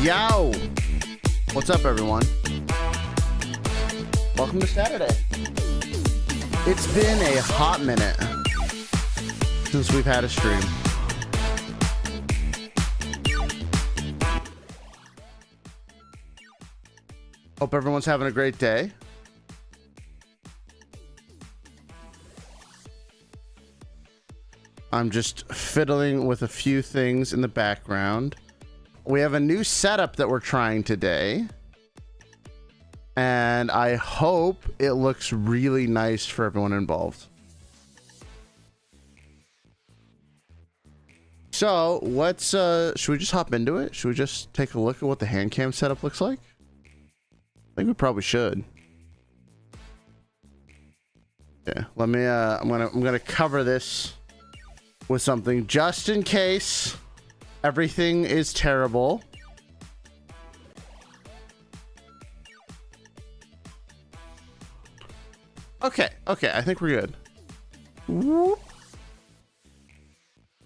Yo! What's up, everyone? Welcome to Saturday. It's been a hot minute since we've had a stream. Hope everyone's having a great day. I'm just fiddling with a few things in the background. We have a new setup that we're trying today, and I hope it looks really nice for everyone involved. So let's should we just hop into it? Should we just take a look at what the hand cam setup looks like? I think we probably should. Yeah, let me I'm gonna cover this with something just in case everything is terrible. Okay, I think we're good. Whoop.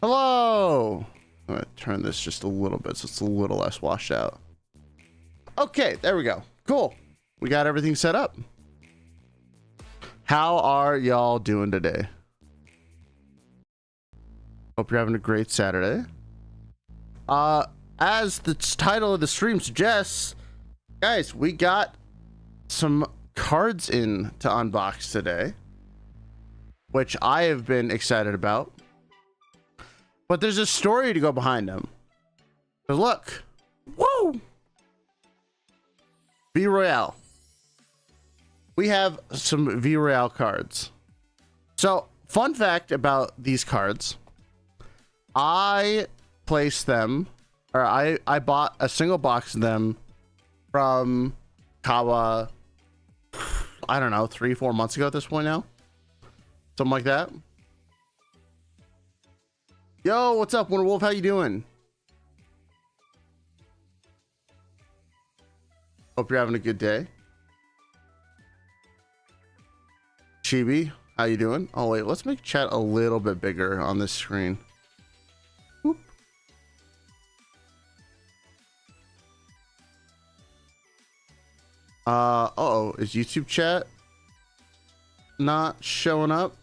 Hello. I'm gonna turn this just a little bit so it's a little less washed out. Okay, there we go. Cool. We got everything set up. How are y'all doing today? Hope you're having a great Saturday. As the title of the stream suggests, guys, we got some cards in to unbox today, which I have been excited about. But there's a story to go behind them. So look, whoa! VRoyale. We have some VRoyale cards. So, fun fact about these cards. I placed them, or I bought a single box of them from Kawa, I don't know, 3-4 months ago at this point now. Something like that. Yo, what's up, Wonder Wolf? How you doing? Hope you're having a good day. Chibi, how you doing? Oh wait, let's make chat a little bit bigger on this screen. Whoop. Uh-oh, is YouTube chat not showing up?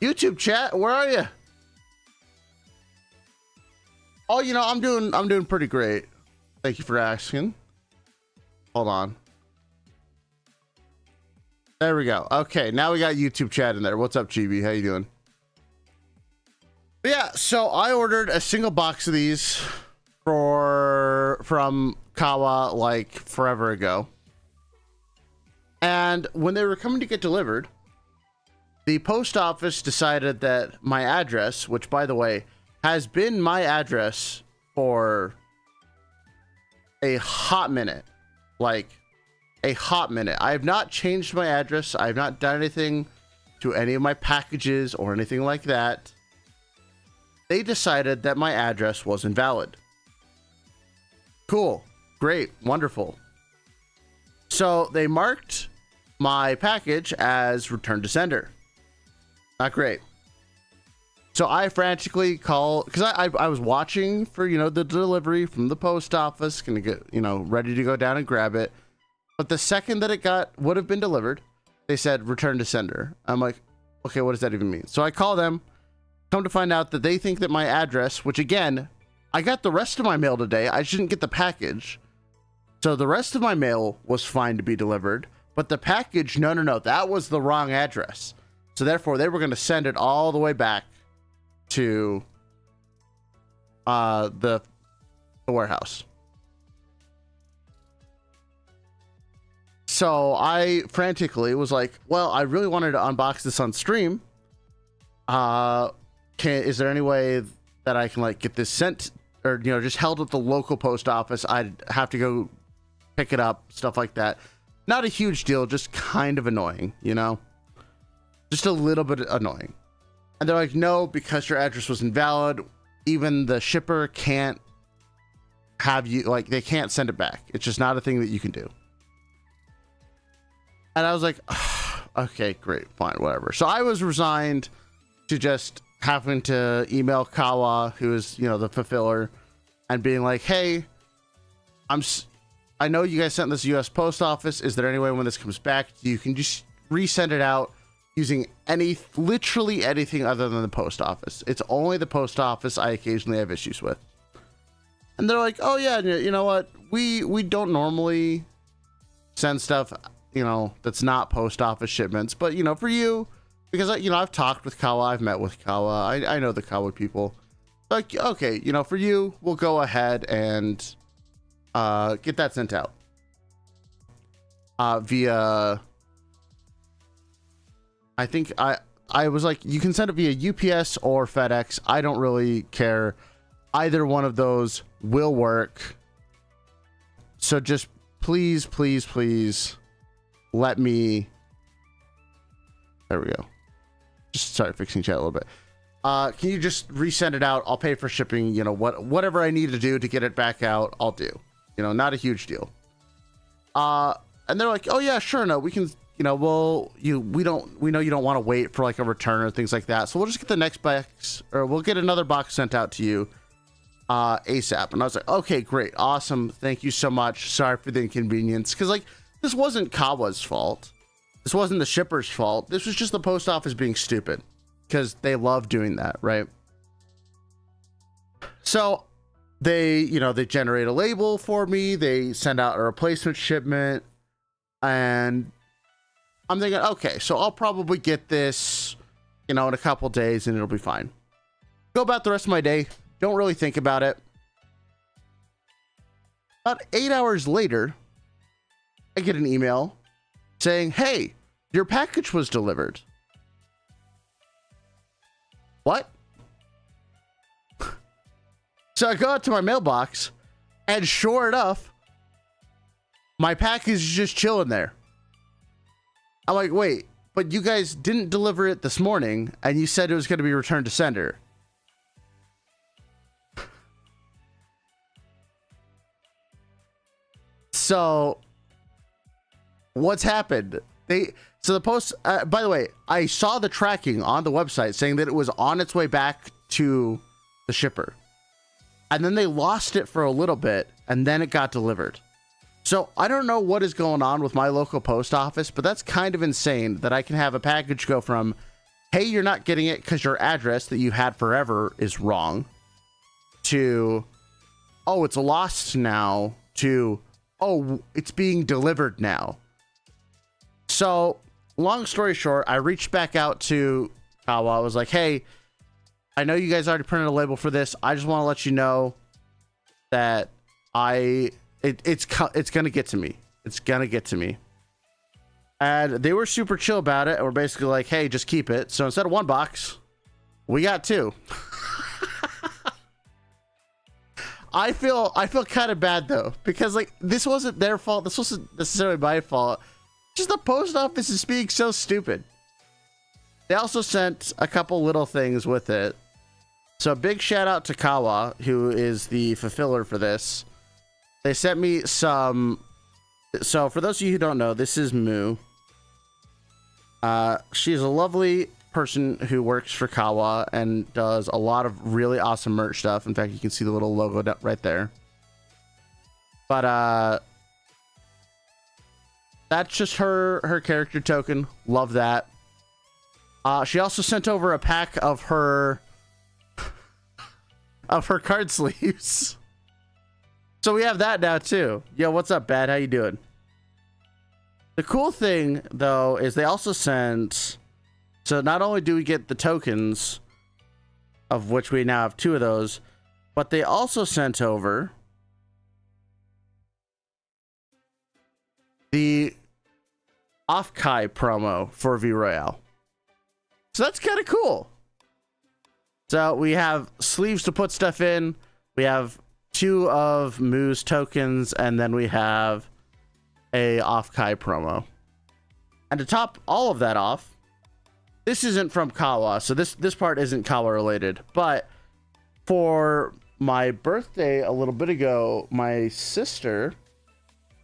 YouTube chat, where are you? Oh, you know, I'm doing pretty great. Thank you for asking. Hold on. There we go. Okay, now we got YouTube chat in there. What's up, Chibi? How you doing? But yeah, so I ordered a single box of these from Kawa like forever ago. And when they were coming to get delivered, the post office decided that my address, which by the way, has been my address for a hot minute, like a hot minute. I have not changed my address. I have not done anything to any of my packages or anything like that. They decided that my address was invalid. Cool, great, wonderful. So they marked my package as return to sender. Not great. So I frantically call, because I was watching for, you know, the delivery from the post office, gonna get, you know, ready to go down and grab it. But the second that it would have been delivered, they said return to sender. I'm like, okay, what does that even mean? So I call them, come to find out that they think that my address, which again, I got the rest of my mail today. I shouldn't get the package. So the rest of my mail was fine to be delivered, but the package, no, that was the wrong address. So therefore they were going to send it all the way back to the warehouse. So I frantically was like, well, I really wanted to unbox this on stream. Is there any way that I can like get this sent, or, you know, just held at the local post office? I'd have to go pick it up, stuff like that. Not a huge deal, just kind of annoying, you know, just a little bit annoying. And they're like, no, because your address was invalid, even the shipper can't have you, like, they can't send it back. It's just not a thing that you can do. And I was like, okay, great, fine, whatever. So I was resigned to just having to email Kawa, who is, you know, the fulfiller, and being like, hey, I know you guys sent this US Post Office. Is there any way when this comes back, you can just resend it out using literally anything other than the post office? It's only the post office I occasionally have issues with. And they're like, oh yeah, you know what? We don't normally send stuff, that's not post office shipments, but for you, because I've talked with Kawa, I've met with Kawa, I know the Kawa people. Like, okay, for you, we'll go ahead and get that sent out via. I think I was like, you can send it via UPS or FedEx. I don't really care. Either one of those will work. So just please, please, please let me. There we go. Just sorry, fixing chat a little bit. Can you just resend it out? I'll pay for shipping. Whatever I need to do to get it back out, I'll do. Not a huge deal. And they're like, oh yeah, sure, no, we can. We know you don't want to wait for like a return or things like that, so we'll just get the next box, or we'll get another box sent out to you ASAP. And I was like, okay, great, awesome, thank you so much. Sorry for the inconvenience, because like this wasn't Kawa's fault, this wasn't the shipper's fault, this was just the post office being stupid, because they love doing that, right? So they generate a label for me, they send out a replacement shipment, and I'm thinking, okay, so I'll probably get this, in a couple days and it'll be fine. Go about the rest of my day. Don't really think about it. About 8 hours later, I get an email saying, hey, your package was delivered. What? So I go out to my mailbox, and sure enough, my package is just chilling there. I'm like, wait, but you guys didn't deliver it this morning, and you said it was going to be returned to sender. So, what's happened? So the post, by the way, I saw the tracking on the website saying that it was on its way back to the shipper. And then they lost it for a little bit, and then it got delivered. So I don't know what is going on with my local post office, but that's kind of insane that I can have a package go from, hey, you're not getting it because your address that you had forever is wrong, to, oh, it's lost now, to, oh, it's being delivered now. So long story short, I reached back out to Kawa. I was like, hey, I know you guys already printed a label for this. I just want to let you know that it's gonna get to me. It's gonna get to me. And they were super chill about it, and we're basically like, hey, just keep it. So instead of one box, we got two. I feel kind of bad though, because like this wasn't their fault. This wasn't necessarily my fault. Just the post office is being so stupid. They also sent a couple little things with it. So big shout out to Kawa, who is the fulfiller for this. They sent me some. So for those of you who don't know, this is Moo. She's a lovely person who works for Kawa and does a lot of really awesome merch stuff. In fact, you can see the little logo right there. But that's just her character token. Love that. She also sent over a pack of her card sleeves. So we have that now too. Yo, what's up, Bad? How you doing? The cool thing though is they also sent, so not only do we get the tokens, of which we now have 2 of those, but they also sent over the Off-Kai promo for VRoyale. So that's kind of cool. So we have sleeves to put stuff in. We have 2 of Moo's tokens, and then we have a Off-Kai promo. And to top all of that off, this isn't from Kawa, so this part isn't Kawa related, but for my birthday a little bit ago, my sister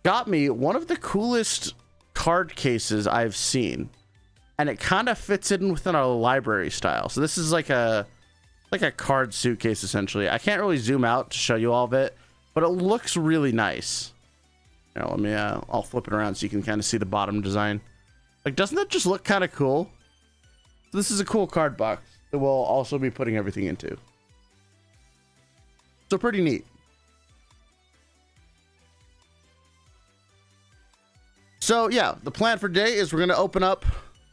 got me one of the coolest card cases I've seen, and it kind of fits in within our library style. So this is like a like a card suitcase essentially. I can't really zoom out to show you all of it, but it looks really nice. You know, let me I'll flip it around so you can kind of see the bottom design. Like, doesn't that just look kind of cool? So this is a cool card box that we'll also be putting everything into. So pretty neat. So yeah, the plan for today is we're going to open up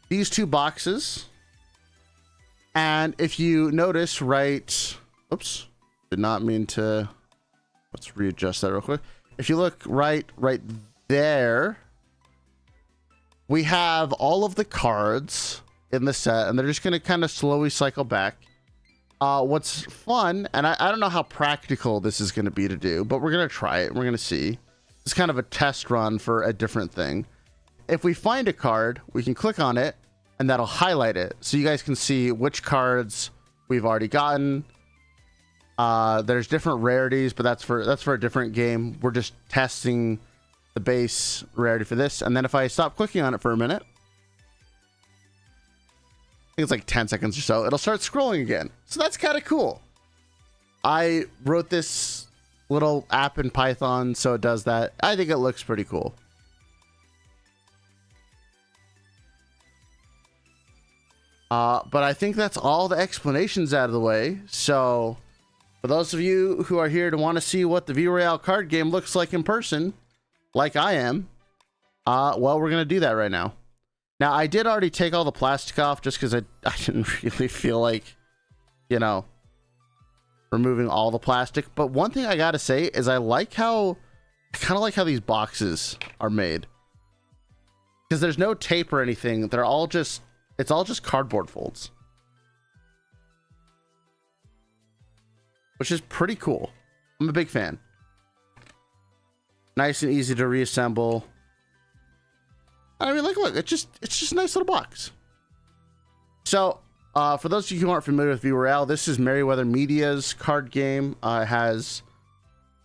these two boxes. And if you notice right, oops, did not mean to, let's readjust that real quick. If you look right there, we have all of the cards in the set, and they're just going to kind of slowly cycle back. What's fun, and I don't know how practical this is going to be to do, but we're going to try it. We're going to see. It's kind of a test run for a different thing. If we find a card, we can click on it, and that'll highlight it. So you guys can see which cards we've already gotten. There's different rarities, but that's for a different game. We're just testing the base rarity for this. And then if I stop clicking on it for a minute, I think it's like 10 seconds or so, it'll start scrolling again. So that's kind of cool. I wrote this little app in Python, so it does that. I think it looks pretty cool. But I think that's all the explanations out of the way. So for those of you who are here to want to see what the VRoyale card game looks like in person, like I am, well, we're going to do that right now. Now, I did already take all the plastic off just because I didn't really feel like, you know, removing all the plastic. But one thing I got to say is I kind of like how these boxes are made. Because there's no tape or anything. They're all just, it's all just cardboard folds. Which is pretty cool. I'm a big fan. Nice and easy to reassemble. I mean, like, look, it's just a nice little box. So, for those of you who aren't familiar with VRoyale, this is Merryweather Media's card game. It has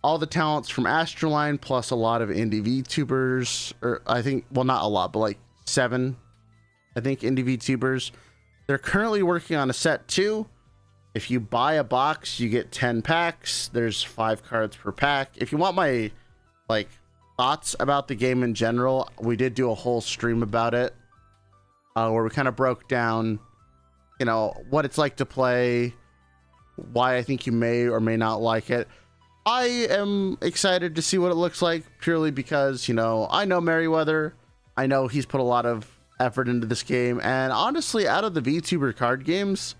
all the talents from Astroline, plus a lot of indie VTubers, or I think, well, not a lot, but like 7, I think, indie VTubers. They're currently working on a set 2. If you buy a box, you get 10 packs. There's 5 cards per pack. If you want my, like, thoughts about the game in general, we did do a whole stream about it, where we kind of broke down, you know, what it's like to play, why I think you may or may not like it. I am excited to see what it looks like, purely because, you know, I know Merryweather. I know he's put a lot of effort into this game, and honestly, out of the VTuber card games,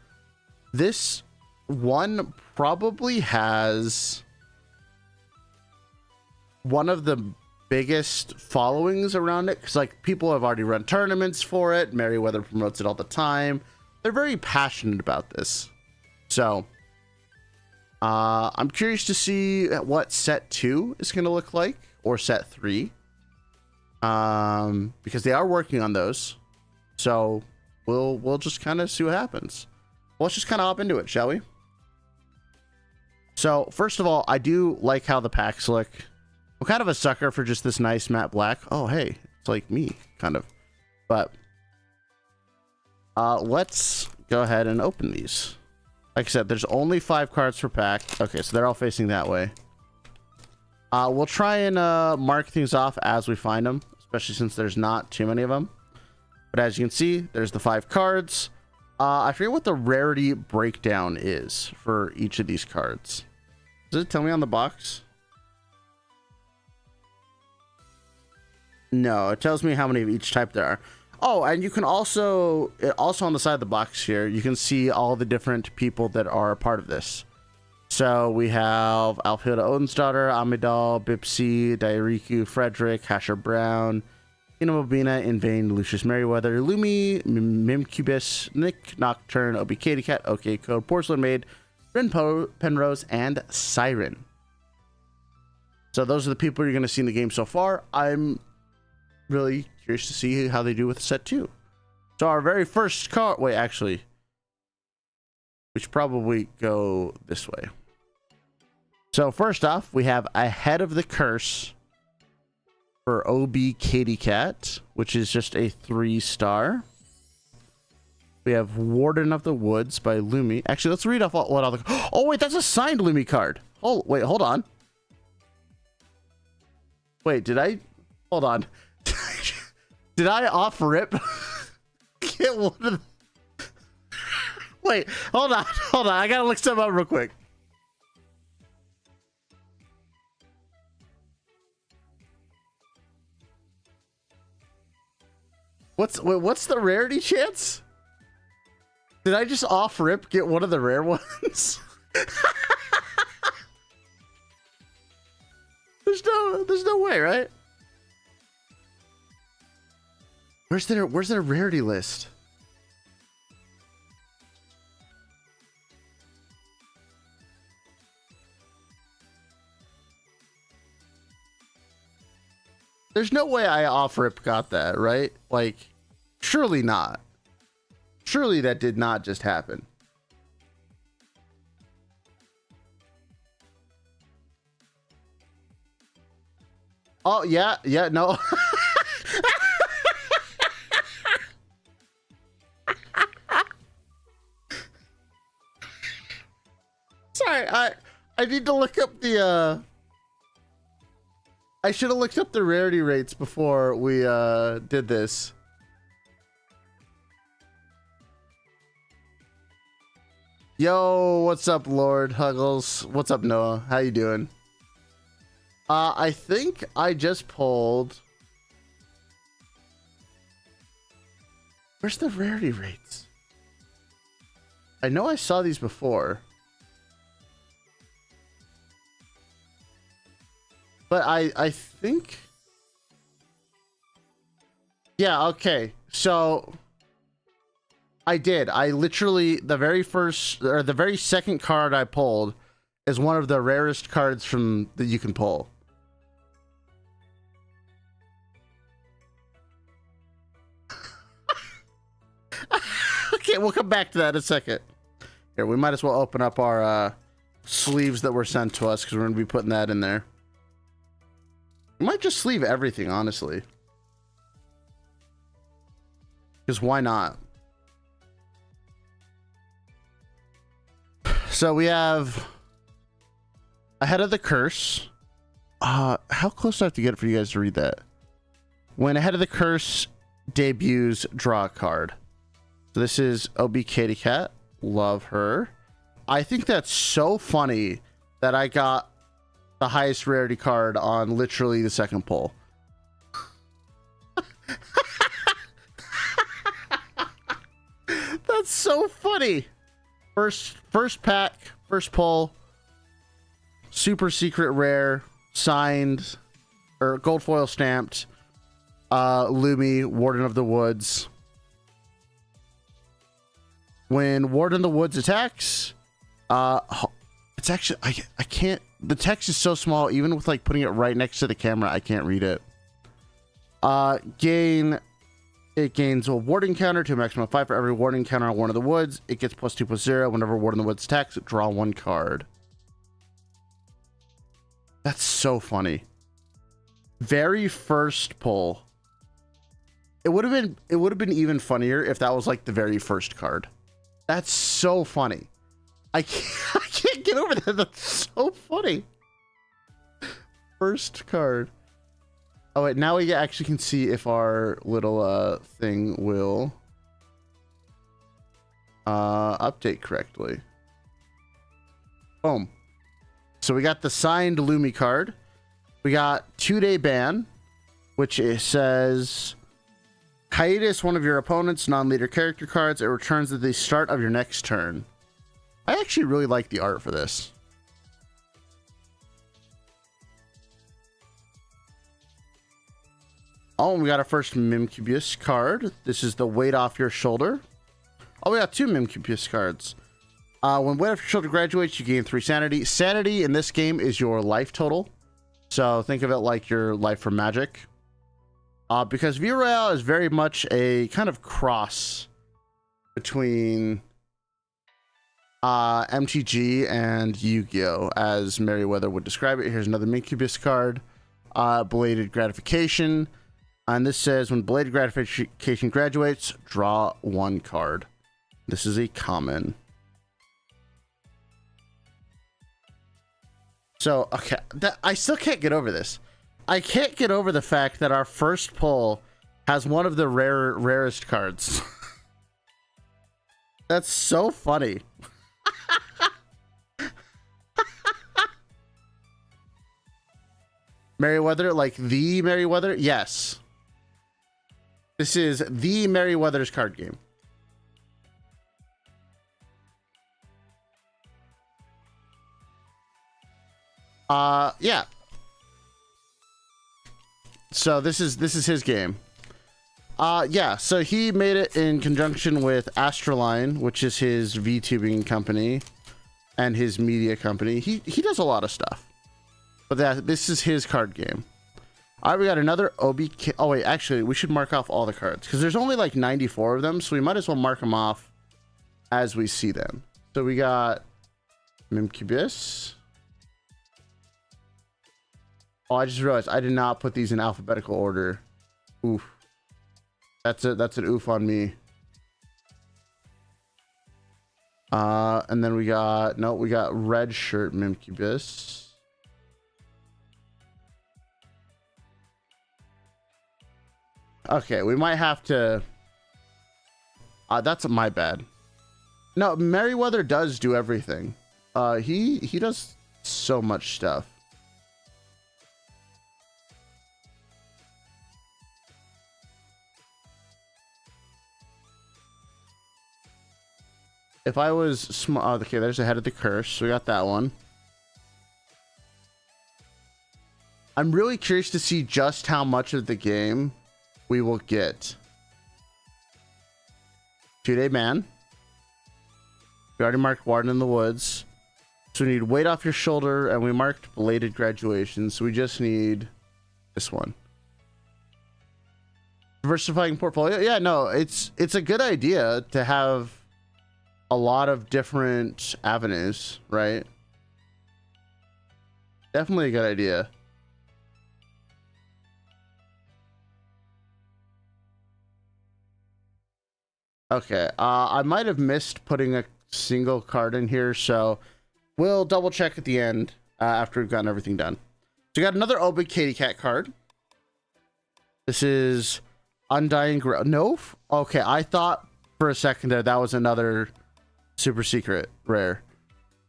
this one probably has one of the biggest followings around it, because like people have already run tournaments for it. Merryweather promotes it all the time. They're very passionate about this. So I'm curious to see what set 2 is going to look like, or set 3, because they are working on those. So we'll just kind of see what happens. Well, let's just kind of hop into it, shall we? So first of all, I do like how the packs look. I'm kind of a sucker for just this nice matte black. Oh, hey, it's like me, kind of. But let's go ahead and open these. Like I said, there's only 5 cards per pack. Okay, so they're all facing that way. We'll try and mark things off as we find them, especially since there's not too many of them. But as you can see, there's the 5 cards. I forget what the rarity breakdown is for each of these cards. Does it tell me on the box? No, it tells me how many of each type there are. Oh, and you can also on the side of the box here, you can see all the different people that are a part of this. So we have Alfhilda Odensdottir, Amidal, Bipsy, Dairiku, Frederick, Hasher Brown, Inamobina, Invane, Lucius Merryweather, Lumi, Mimcubus, Nick Nocturne, Obi Katy Cat, OK Code, Porcelain Maid, Rin Penrose, and Siren. So those are the people you're going to see in the game so far. I'm really curious to see how they do with set 2. So our very first card, wait, actually, we should probably go this way. So first off, we have Ahead of the Curse for OB Katy Cat, which is just a 3-star. We have Warden of the Woods by Lumi. Actually, let's read off what all the... Oh, wait, that's a signed Lumi card. Oh, wait, hold on. Wait, did I... Hold on. Did I off rip? Get one of the... Wait, hold on. Hold on. I gotta look something up real quick. What's the rarity chance? Did I just off rip get one of the rare ones? There's no way, right? Where's their rarity list? There's no way I off rip got that, right? Like, surely not. Surely that did not just happen. Oh, yeah, no. Sorry, I need to look up the, I should have looked up the rarity rates before we, did this. Yo, what's up, Lord Huggles? What's up, Noah? How you doing? I think I just pulled... Where's the rarity rates? I know I saw these before. But I think... Yeah, okay. So... I did. I literally, the very second card I pulled is one of the rarest cards that you can pull. Okay, we'll come back to that in a second. Here, we might as well open up our sleeves that were sent to us because we're going to be putting that in there. We might just sleeve everything, honestly. Because why not? So we have Ahead of the Curse. How close do I have to get for you guys to read that? When Ahead of the Curse debuts, draw a card. So this is OB Katy Cat. Love her. I think that's so funny that I got the highest rarity card on literally the second pull. That's so funny. First pack, first pull, super secret rare, signed, or gold foil stamped, Lumi, Warden of the Woods. When Warden of the Woods attacks, it's actually, I can't, the text is so small, even with like putting it right next to the camera, I can't read it. It gains a warding counter to a maximum of 5 for every warding counter on Warden of the Woods. It gets +2/+0 whenever Warden of the Woods attacks. Draw 1 card. That's so funny. Very first pull. It would have been even funnier if that was like the very first card. That's so funny. I can't get over that. That's so funny. First card. Oh wait, now we actually can see if our little thing will update correctly. Boom. So we got the signed Lumi card. We got 2-day ban, which it says hiatus one of your opponent's non-leader character cards. It returns at the start of your next turn. I actually really like the art for this. Oh, we got our first Mimcubus card. This is the weight off your shoulder. Oh, we got 2 Mimcubus cards. When weight off your shoulder graduates, you gain 3 sanity. Sanity in this game is your life total. So think of it like your life from Magic. Because VRoyale is very much a kind of cross between MTG and Yu-Gi-Oh! As Merryweather would describe it. Here's another Mimcubus card. Belated Gratification. And this says, when Belated Gratification graduates, draw 1 card. This is a common. So, okay, I still can't get over this. I can't get over the fact that our first pull has one of the rarest cards. That's so funny. Merryweather, like the Merryweather? Yes. This is the Merryweathers card game. Yeah. So this is his game. Yeah, so he made it in conjunction with Astroline, which is his VTubing company and his media company. He does a lot of stuff. But this is his card game. All right, we got another OBK. Oh, wait, actually, we should mark off all the cards because there's only like 94 of them, so we might as well mark them off as we see them. So we got Mimcubus. Oh, I just realized I did not put these in alphabetical order. Oof. That's an oof on me. And then we got red shirt Mimcubus. Okay, we might have to. That's my bad. No, Merryweather does do everything. He does so much stuff. If I was small, oh, okay, there's the Head of the Curse. We got that one. I'm really curious to see just how much of the game we will get. 2-Day Man. We already marked Warden in the Woods. So we need Weight Off Your Shoulder, and we marked Belated Graduation. So we just need this one. Diversifying portfolio. Yeah, no, it's a good idea to have a lot of different avenues, right? Definitely a good idea. Okay, I might have missed putting a single card in here, so we'll double check at the end after we've gotten everything done. So we got another Obig Katy Cat card. This is Undying Growl. No? Okay, I thought for a second there that was another super secret rare.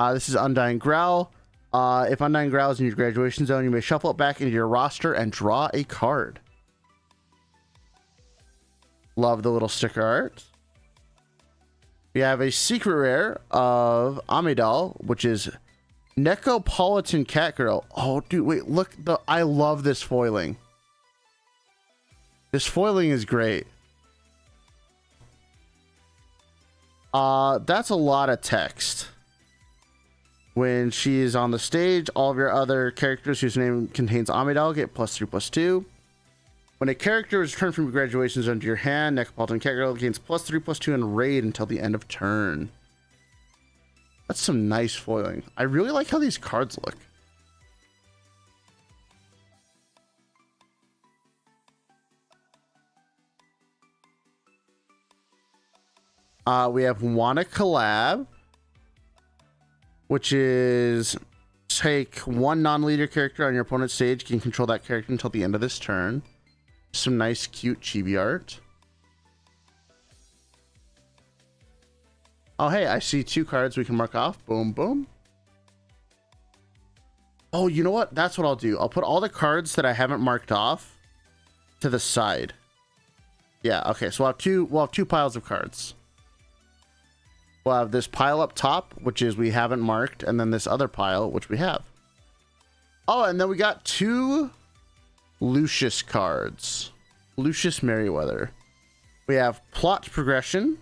This is Undying Growl. If Undying Growl is in your graduation zone, you may shuffle it back into your roster and draw a card. Love the little sticker art. We have a secret rare of Amidal, which is Necopolitan Catgirl. Oh, dude, wait, look. I love this foiling. This foiling is great. That's a lot of text. When she is on the stage, all of your other characters whose name contains Amidal get +3/+2. When a character is returned from your graduation zone to your hand, Necopolitan Catgirl gains +3/+2 in raid until the end of turn. That's some nice foiling. I really like how these cards look. We have Wanna Collab, which is take one non-leader character on your opponent's stage, can control that character until the end of this turn. Some nice, cute chibi art. Oh, hey, I see 2 cards we can mark off. Boom, boom. Oh, you know what? That's what I'll do. I'll put all the cards that I haven't marked off to the side. Yeah, okay, so we'll have two piles of cards. We'll have this pile up top, which is we haven't marked, and then this other pile, which we have. Oh, and then we got 2 Lucius cards. Lucius Merryweather. We have Plot Progression,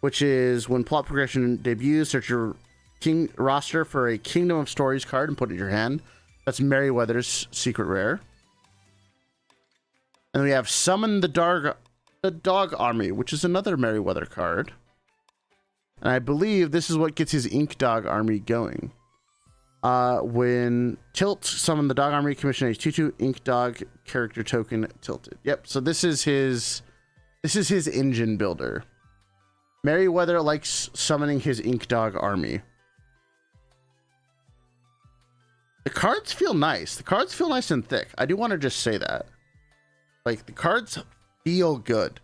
which is when Plot Progression debuts, search your king roster for a Kingdom of Stories card and put it in your hand. That's Merryweather's secret rare. And we have Summon the Dog Army, which is another Merryweather card. And I believe this is what gets his Ink Dog Army going. When Tilt summon the Dog Army, commission a 2/2 Ink Dog character token tilted. Yep, so this is his engine builder. Merryweather likes summoning his Ink Dog army. The cards feel nice. The cards feel nice and thick. I do want to just say that. Like, the cards feel good.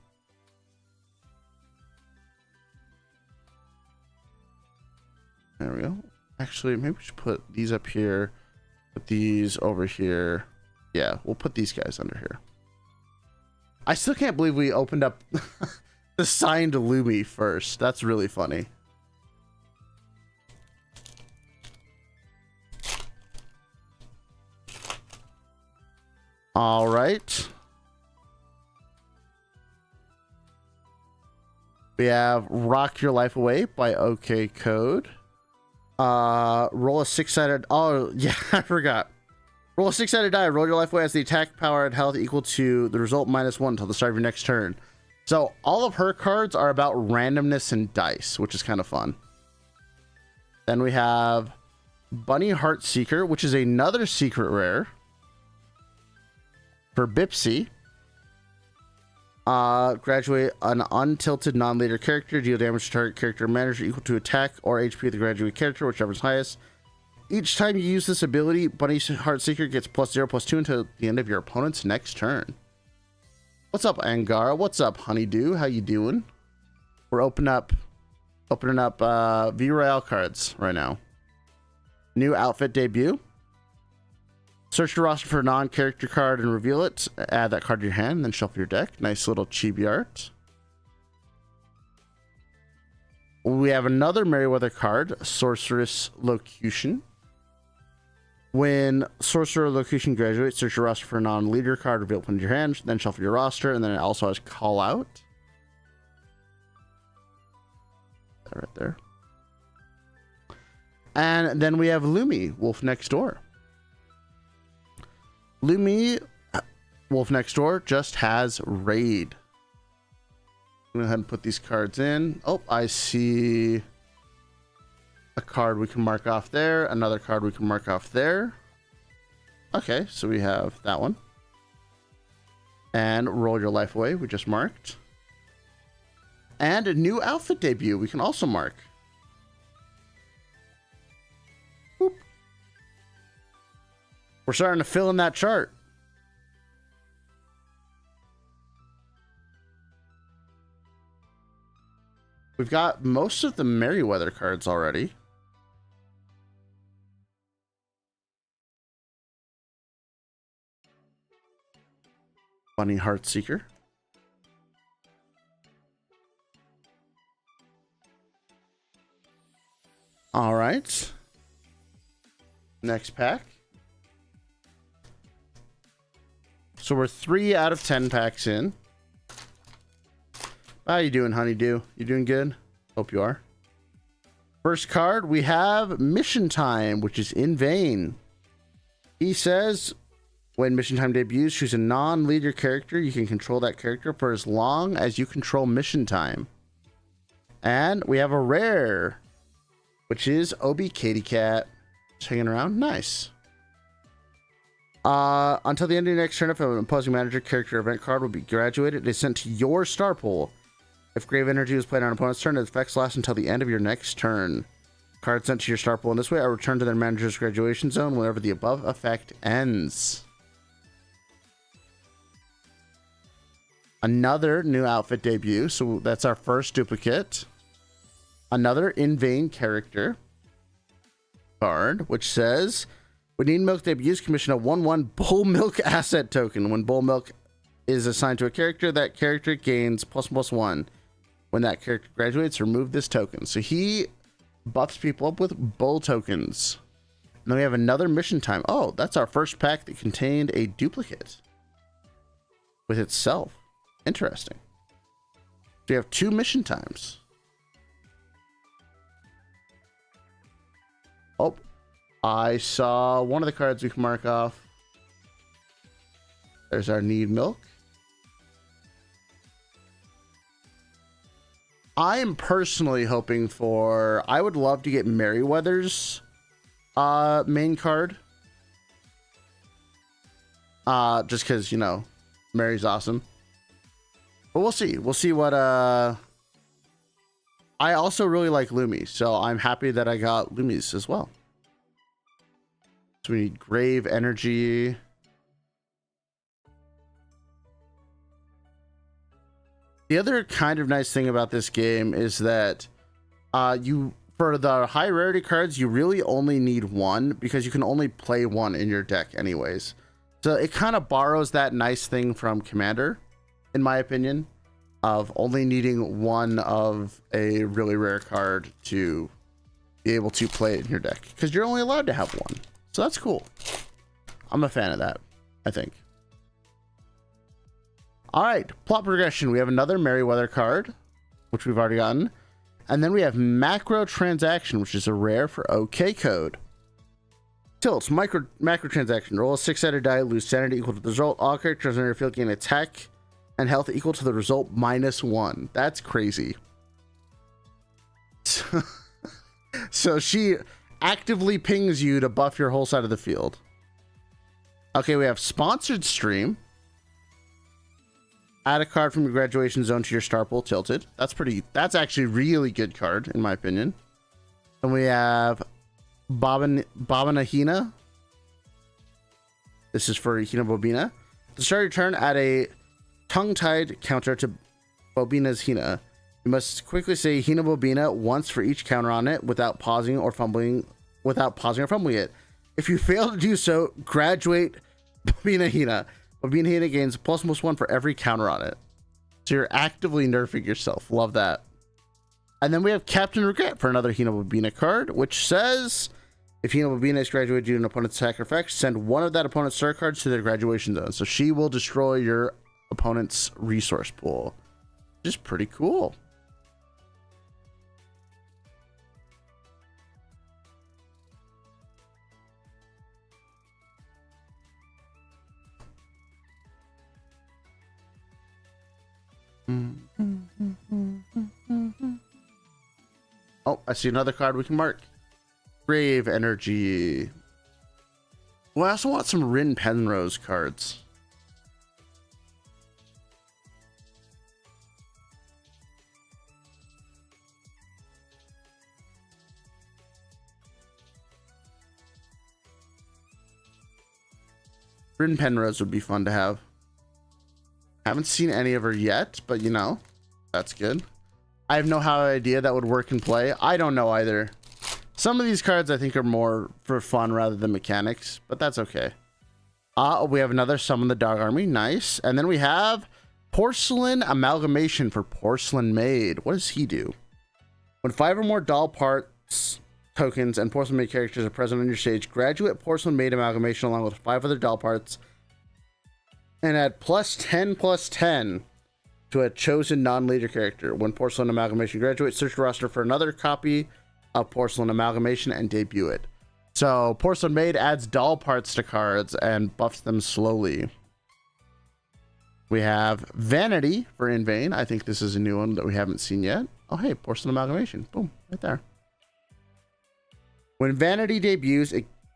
There we go. Actually, maybe we should put these up here. Put these over here. Yeah, we'll put these guys under here. I still can't believe we opened up the signed Lumi first. That's really funny. All right. We have Rock Your Life Away by OK Code. Roll a 6-sided. Oh, yeah, I forgot. Roll a 6-sided die. Roll your life away as the attack, power, and health equal to the result -1 until the start of your next turn. So all of her cards are about randomness and dice, which is kind of fun. Then we have Bunny Heart Seeker, which is another secret rare for Bipsy. Graduate an untilted non-leader character. Deal damage to target character manager equal to attack or HP of the graduate character, whichever is highest. Each time you use this ability, Bunny Heart Seeker gets +0/+2 until the end of your opponent's next turn. What's up, Angara? What's up, Honeydew? How you doing? We're opening up VRoyale cards right now. New outfit debut. Search your roster for a non-character card and reveal it. Add that card to your hand, and then shuffle your deck. Nice little chibi art. We have another Merryweather card, Sorceress Locution. When Sorcerer Locution graduates, search your roster for a non-leader card, reveal it into your hand, then shuffle your roster, and then it also has Call Out. Right there. And then we have Lumi, Wolf Next Door. Lumi, Wolf Next Door, just has Raid. Go ahead and put these cards in. Oh, I see a card we can mark off there. Another card we can mark off there. Okay, so we have that one. And Roll Your Life Away, we just marked. And a new outfit debut we can also mark. Boop. We're starting to fill in that chart. We've got most of the Merryweather cards already. Bunny Heart Seeker. All right. Next pack. So we're 3 out of 10 packs in. How you doing, Honeydew? You doing good? Hope you are. First card, we have Mission Time, which is in vain. He says, when Mission Time debuts, choose a non-leader character. You can control that character for as long as you control Mission Time. And we have a rare, which is Obi Katy Cat. Just hanging around. Nice. Until the end of your next turn, if an opposing manager character event card will be graduated, it is sent to your star pool. If Grave Energy was played on an opponent's turn, its effects last until the end of your next turn. Cards sent to your star pool in this way are returned to their manager's graduation zone whenever the above effect ends. Another new outfit debut, so that's our first duplicate. Another in vain character card, which says, when Need Milk debuts, commission a 1/1 Bull Milk asset token. When Bull Milk is assigned to a character, that character gains +1/+1. When that character graduates, remove this token. So he buffs people up with bull tokens. And then we have another Mission Time. Oh, that's our first pack that contained a duplicate with itself. Interesting. So you have 2 Mission Times. Oh, I saw one of the cards we can mark off. There's our Need Milk. I am personally hoping for... I would love to get Merryweather's main card. Just because, you know, Mary's awesome. But we'll see. We'll see what I also really like Lumi, so I'm happy that I got Lumis as well. So we need Grave Energy. The other kind of nice thing about this game is that for the high rarity cards, you really only need one because you can only play one in your deck anyways. So it kind of borrows that nice thing from Commander, in my opinion, of only needing one of a really rare card to be able to play it in your deck because you're only allowed to have one. So that's cool. I'm a fan of that, I think. All right, plot progression. We have another Merryweather card, which we've already gotten. And then we have macro transaction, which is a rare for OK code. Tilts, macro transaction. Roll a 6-sided die, lose sanity equal to the result. All characters on your field gain attack and health equal to the result -1. That's crazy. So she actively pings you to buff your whole side of the field. Okay, we have sponsored stream. Add a card from your graduation zone to your star pool tilted. That's actually really good card in my opinion. And we have Bobina Hina. This is for Hina Bobina. To start your turn, add a tongue-tied counter to Bobina's Hina. You must quickly say Hina Bobina once for each counter on it without pausing or fumbling it. If you fail to do so, graduate Bobina Hina. Bobina Hina gains +1 for every counter on it. So you're actively nerfing yourself. Love that. And then we have Captain Regret for another Hina Bobina card, which says if Hina Bobina is graduated due to an opponent's attack or effect, send one of that opponent's star cards to their graduation zone. So she will destroy your opponent's resource pool, which is pretty cool. Oh, I see another card we can mark. Grave Energy. Well, I also want some Rin Penrose cards. Rin Penrose would be fun to have. Haven't seen any of her yet, but you know, that's good. I have no idea that would work in play. I don't know either. Some of these cards I think are more for fun rather than mechanics, but that's okay. We have another Summon the Dog Army. Nice. And then we have Porcelain Amalgamation for Porcelain Maid. What does he do? When 5 or more doll parts, tokens, and Porcelain Maid characters are present on your stage, graduate Porcelain Maid Amalgamation along with 5 other doll parts and add +10/+10 to a chosen non-leader character. When Porcelain Amalgamation graduates, search the roster for another copy of Porcelain Amalgamation and debut it. So Porcelain Maid adds doll parts to cards and buffs them slowly. We have Vanity for In Vain. I think this is a new one that we haven't seen yet. Oh, hey, Porcelain Amalgamation. Boom, right there. When Vanity debuts,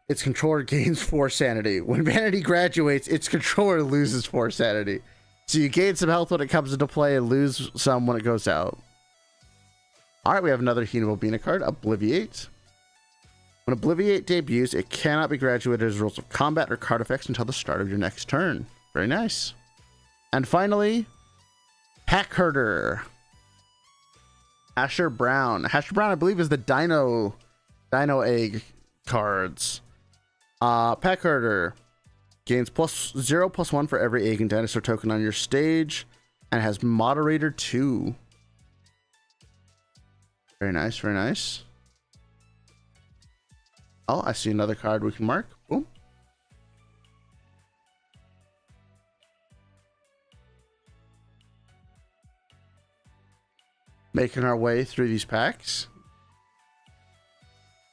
its controller gains 4 sanity. When Vanity graduates, its controller loses 4 sanity. So you gain some health when it comes into play and lose some when it goes out. All right, we have another Hina Bobina card, Obliviate. When Obliviate debuts, it cannot be graduated as a result of combat or card effects until the start of your next turn. Very nice. And finally, Pack Herder. Asher Brown. Asher Brown, I believe, is the Dino Egg cards. Pack Herder gains +0/+1 for every egg and dinosaur token on your stage and has Moderator 2. Very nice, very nice. Oh, I see another card we can mark. Boom. Making our way through these packs.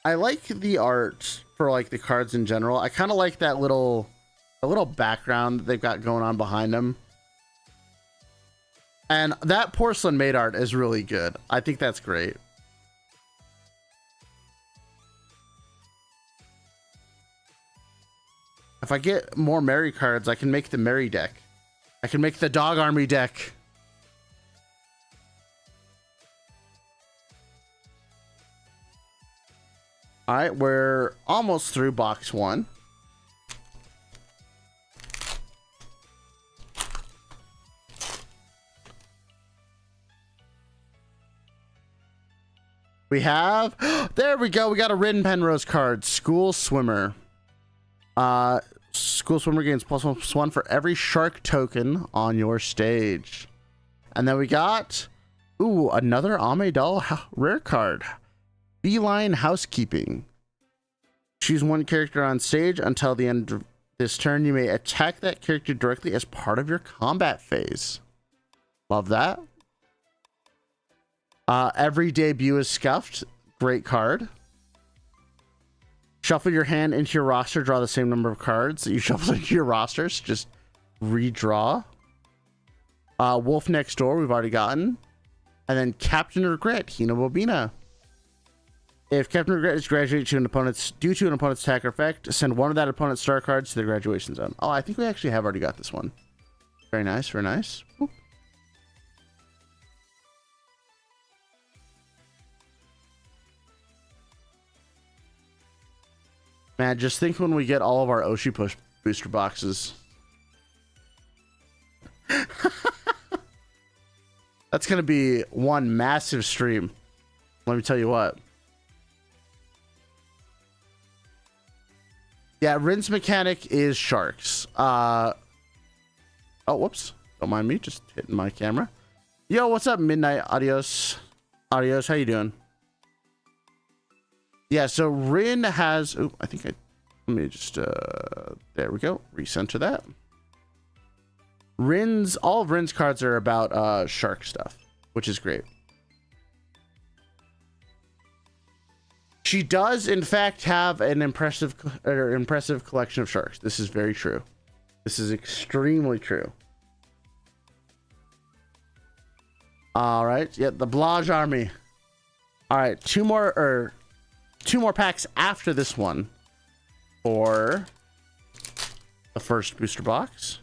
I like the art for like the cards in general. I kind of like that little background that they've got going on behind them. And that Porcelain Maid art is really good. I think that's great. If I get more Merry cards, I can make the Merry deck. I can make the Dog Army deck. All right, we're almost through box 1. We have, there we go. We got a Rin Penrose card, School Swimmer. School Swimmer gains +1/+1 for every shark token on your stage. And then we got, another Amidal rare card, Feline Housekeeping. Choose one character on stage until the end of this turn. You may attack that character directly as part of your combat phase. Love that. Every debut is scuffed. Great card. Shuffle your hand into your roster. Draw the same number of cards that you shuffle into your rosters. Just redraw. Wolf Next Door, we've already gotten. And then Captain Regret, Hina Bobina. If Captain Regret is graduated to an opponent's due to an opponent's attack or effect, send one of that opponent's star cards to the graduation zone. Oh, I think we actually have already got this one. Very nice, very nice. Whoop. Man, just think when we get all of our Oshi Push booster boxes. That's going to be one massive stream. Let me tell you what. Yeah, Rin's mechanic is sharks. Oh, whoops. Don't mind me, just hitting my camera. Yo, what's up, Midnight Adios? Adios, how you doing? Yeah, so Rin has... Oh, I think I... Let me just... there we go. Recenter that. All of Rin's cards are about shark stuff, which is great. She does, in fact, have an impressive collection of sharks. This is very true. This is extremely true. All right. Yeah, the Blage Army. All right. Two more packs after this one for the first booster box.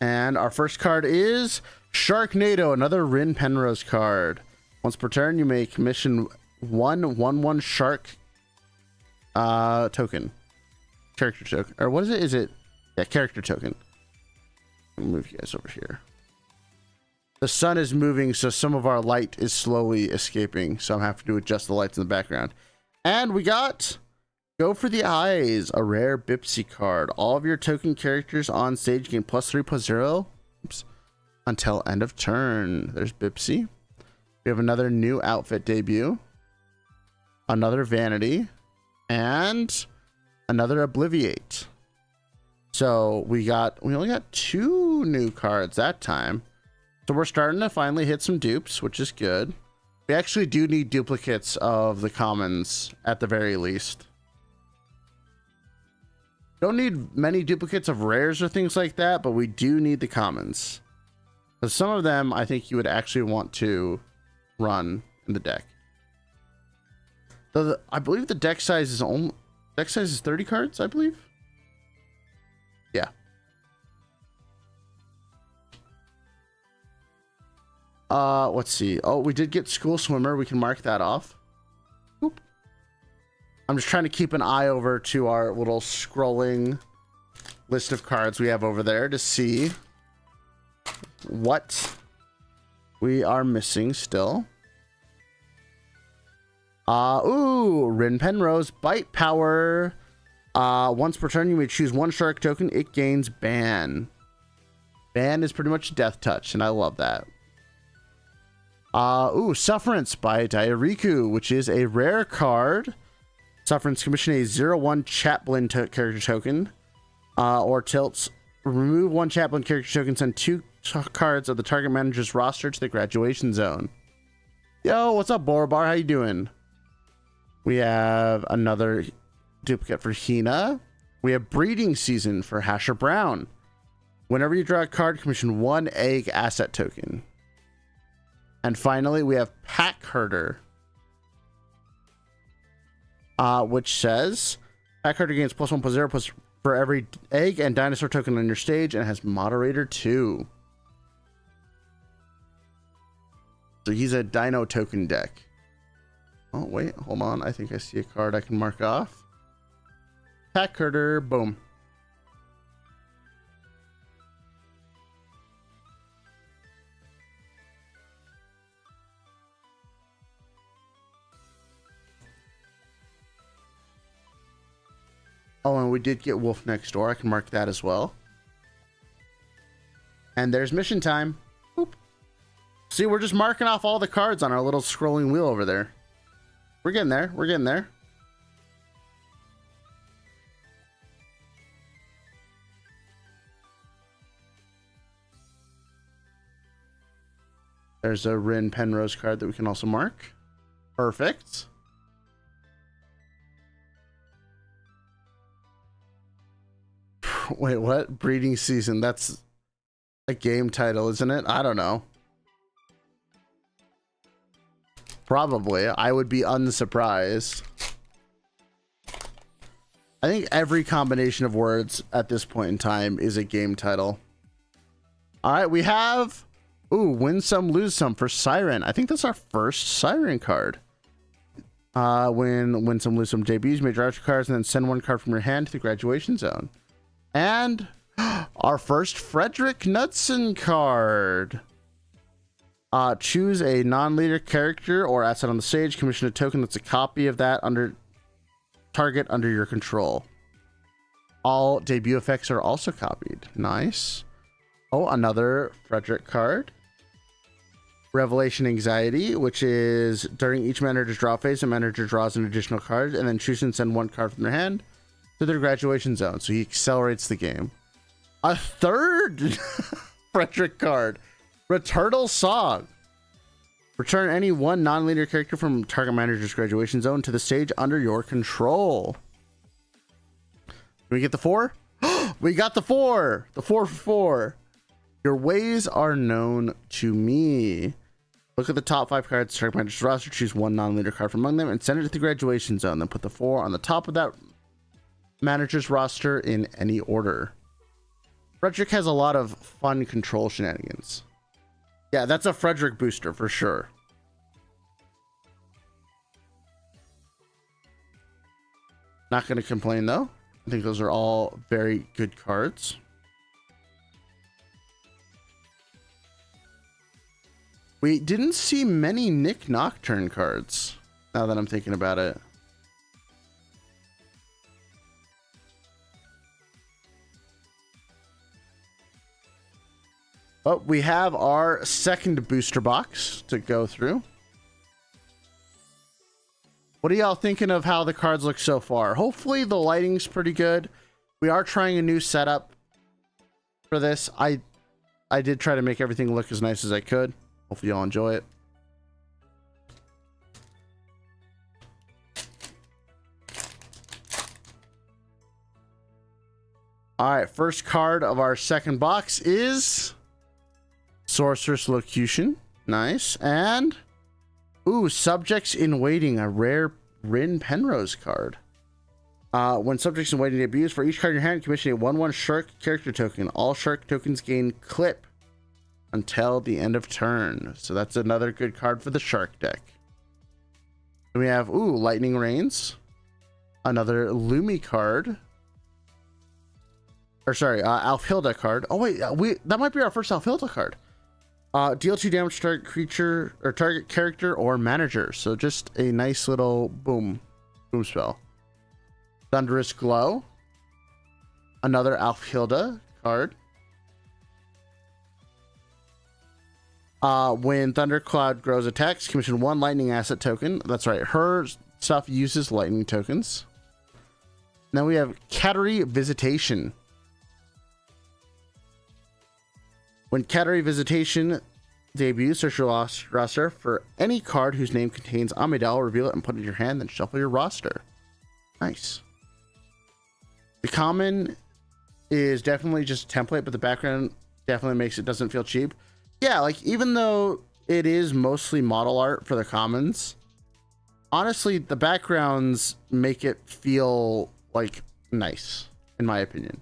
And our first card is Sharknado, another Rin Penrose card. Once per turn, you may commission one shark token. Character token. Or what is it? Is it... Yeah, character token. I'll move you guys over here. The sun is moving, so some of our light is slowly escaping. So I'm having to adjust the lights in the background. And we got Go for the Eyes, a rare Bipsy card. All of your token characters on stage gain +3/+0 until end of turn. There's Bipsy. We have another new outfit debut, another Vanity, and another Obliviate. So we only got 2 new cards that time. So we're starting to finally hit some dupes, which is good. We actually do need duplicates of the commons at the very least. Don't need many duplicates of rares or things like that, but we do need the commons. Because some of them I think you would actually want to run in the deck. Though I believe the deck size is 30 cards, I believe. Yeah. Let's see. Oh, we did get School Swimmer. We can mark that off. Oop. I'm just trying to keep an eye over to our little scrolling list of cards we have over there to see what we are missing still. Rin Penrose, Bite Power. Once per turn, you may choose one shark token. It gains Ban. Ban is pretty much Death Touch, and I love that. Sufferance by Diariku, which is a rare card. Sufferance, commission a 0/1 Chaplain character token. Or tilts. Remove 1 Chaplain character token, send 2 cards of the target manager's roster to the graduation zone. Yo, what's up, Borobar? How you doing? We have another duplicate for Hina. We have Breeding Season for Hasher Brown. Whenever you draw a card, commission 1 egg asset token. And finally, we have Pack Herder, which says Pack Herder gains +1/+0 for every egg and dinosaur token on your stage, and has Moderator 2. So he's a Dino token deck. Oh, wait, hold on. I think I see a card I can mark off. Pack Herder, boom. Oh, and we did get Wolf Next Door. I can mark that as well. And there's mission time. Boop. See, we're just marking off all the cards on our little scrolling wheel over there. We're getting there. We're getting there. There's a Rin Penrose card that we can also mark. Perfect. Wait, what? Breeding Season. That's a game title, isn't it? I don't know. Probably. I would be unsurprised. I think every combination of words at this point in time is a game title. All right, we have... Ooh, Win Some, Lose Some for Siren. I think that's our first Siren card. When Win Some, Lose Some debuts, you may draw 2 cards and then send 1 card from your hand to the graduation zone. And our first Frederick Knudsen card. Choose a non-leader character or asset on the stage. Commission a token that's a copy of that under target under your control. All debut effects are also copied. Nice. Oh, another Frederick card. Revelation Anxiety, which is during each manager's draw phase, the manager draws an additional card and then choose and send 1 card from their hand to their graduation zone. So he accelerates the game. A third Frederick card. Returnal Song. Return any 1 non-leader character from target manager's graduation zone to the stage under your control. Can we get the 4? We got the 4. The 4 for 4. Your ways are known to me. Look at the top 5 cards, target manager's roster, choose 1 non-leader card from among them, and send it to the graduation zone. Then put the 4 on the top of that manager's roster in any order. Frederick has a lot of fun control shenanigans. Yeah, that's a Frederick booster for sure. Not going to complain though. I think those are all very good cards. We didn't see many Nick Nocturne cards, now that I'm thinking about it. But we have our second booster box to go through. What are y'all thinking of how the cards look so far? Hopefully the lighting's pretty good. We are trying a new setup for this. I did try to make everything look as nice as I could. Hopefully y'all enjoy it. All right, first card of our second box is Sorceress Locution. Nice. And ooh, Subjects in Waiting, a rare Rin Penrose card. When Subjects in Waiting debuts, for each card in your hand, commission a 1/1 Shark character token. All Shark tokens gain clip until the end of turn. So that's another good card for the Shark deck. And we have, ooh, Lightning Rains. Another Lumi card. Or sorry, Alfhilda card. Oh wait, that might be our first Alfhilda card. Deal 2 damage to target creature or target character or manager. So just a nice little boom spell. Thunderous Glow. Another Alfhilda card. When Thundercloud grows attacks, commission 1 lightning asset token. That's right, her stuff uses lightning tokens. Now we have Cattery Visitation. When Cattery Visitation debuts, search your roster for any card whose name contains Amidala, reveal it and put it in your hand, then shuffle your roster. Nice. The common is definitely just a template, but the background definitely makes it doesn't feel cheap. Yeah, like even though it is mostly model art for the commons, honestly, the backgrounds make it feel like nice, in my opinion.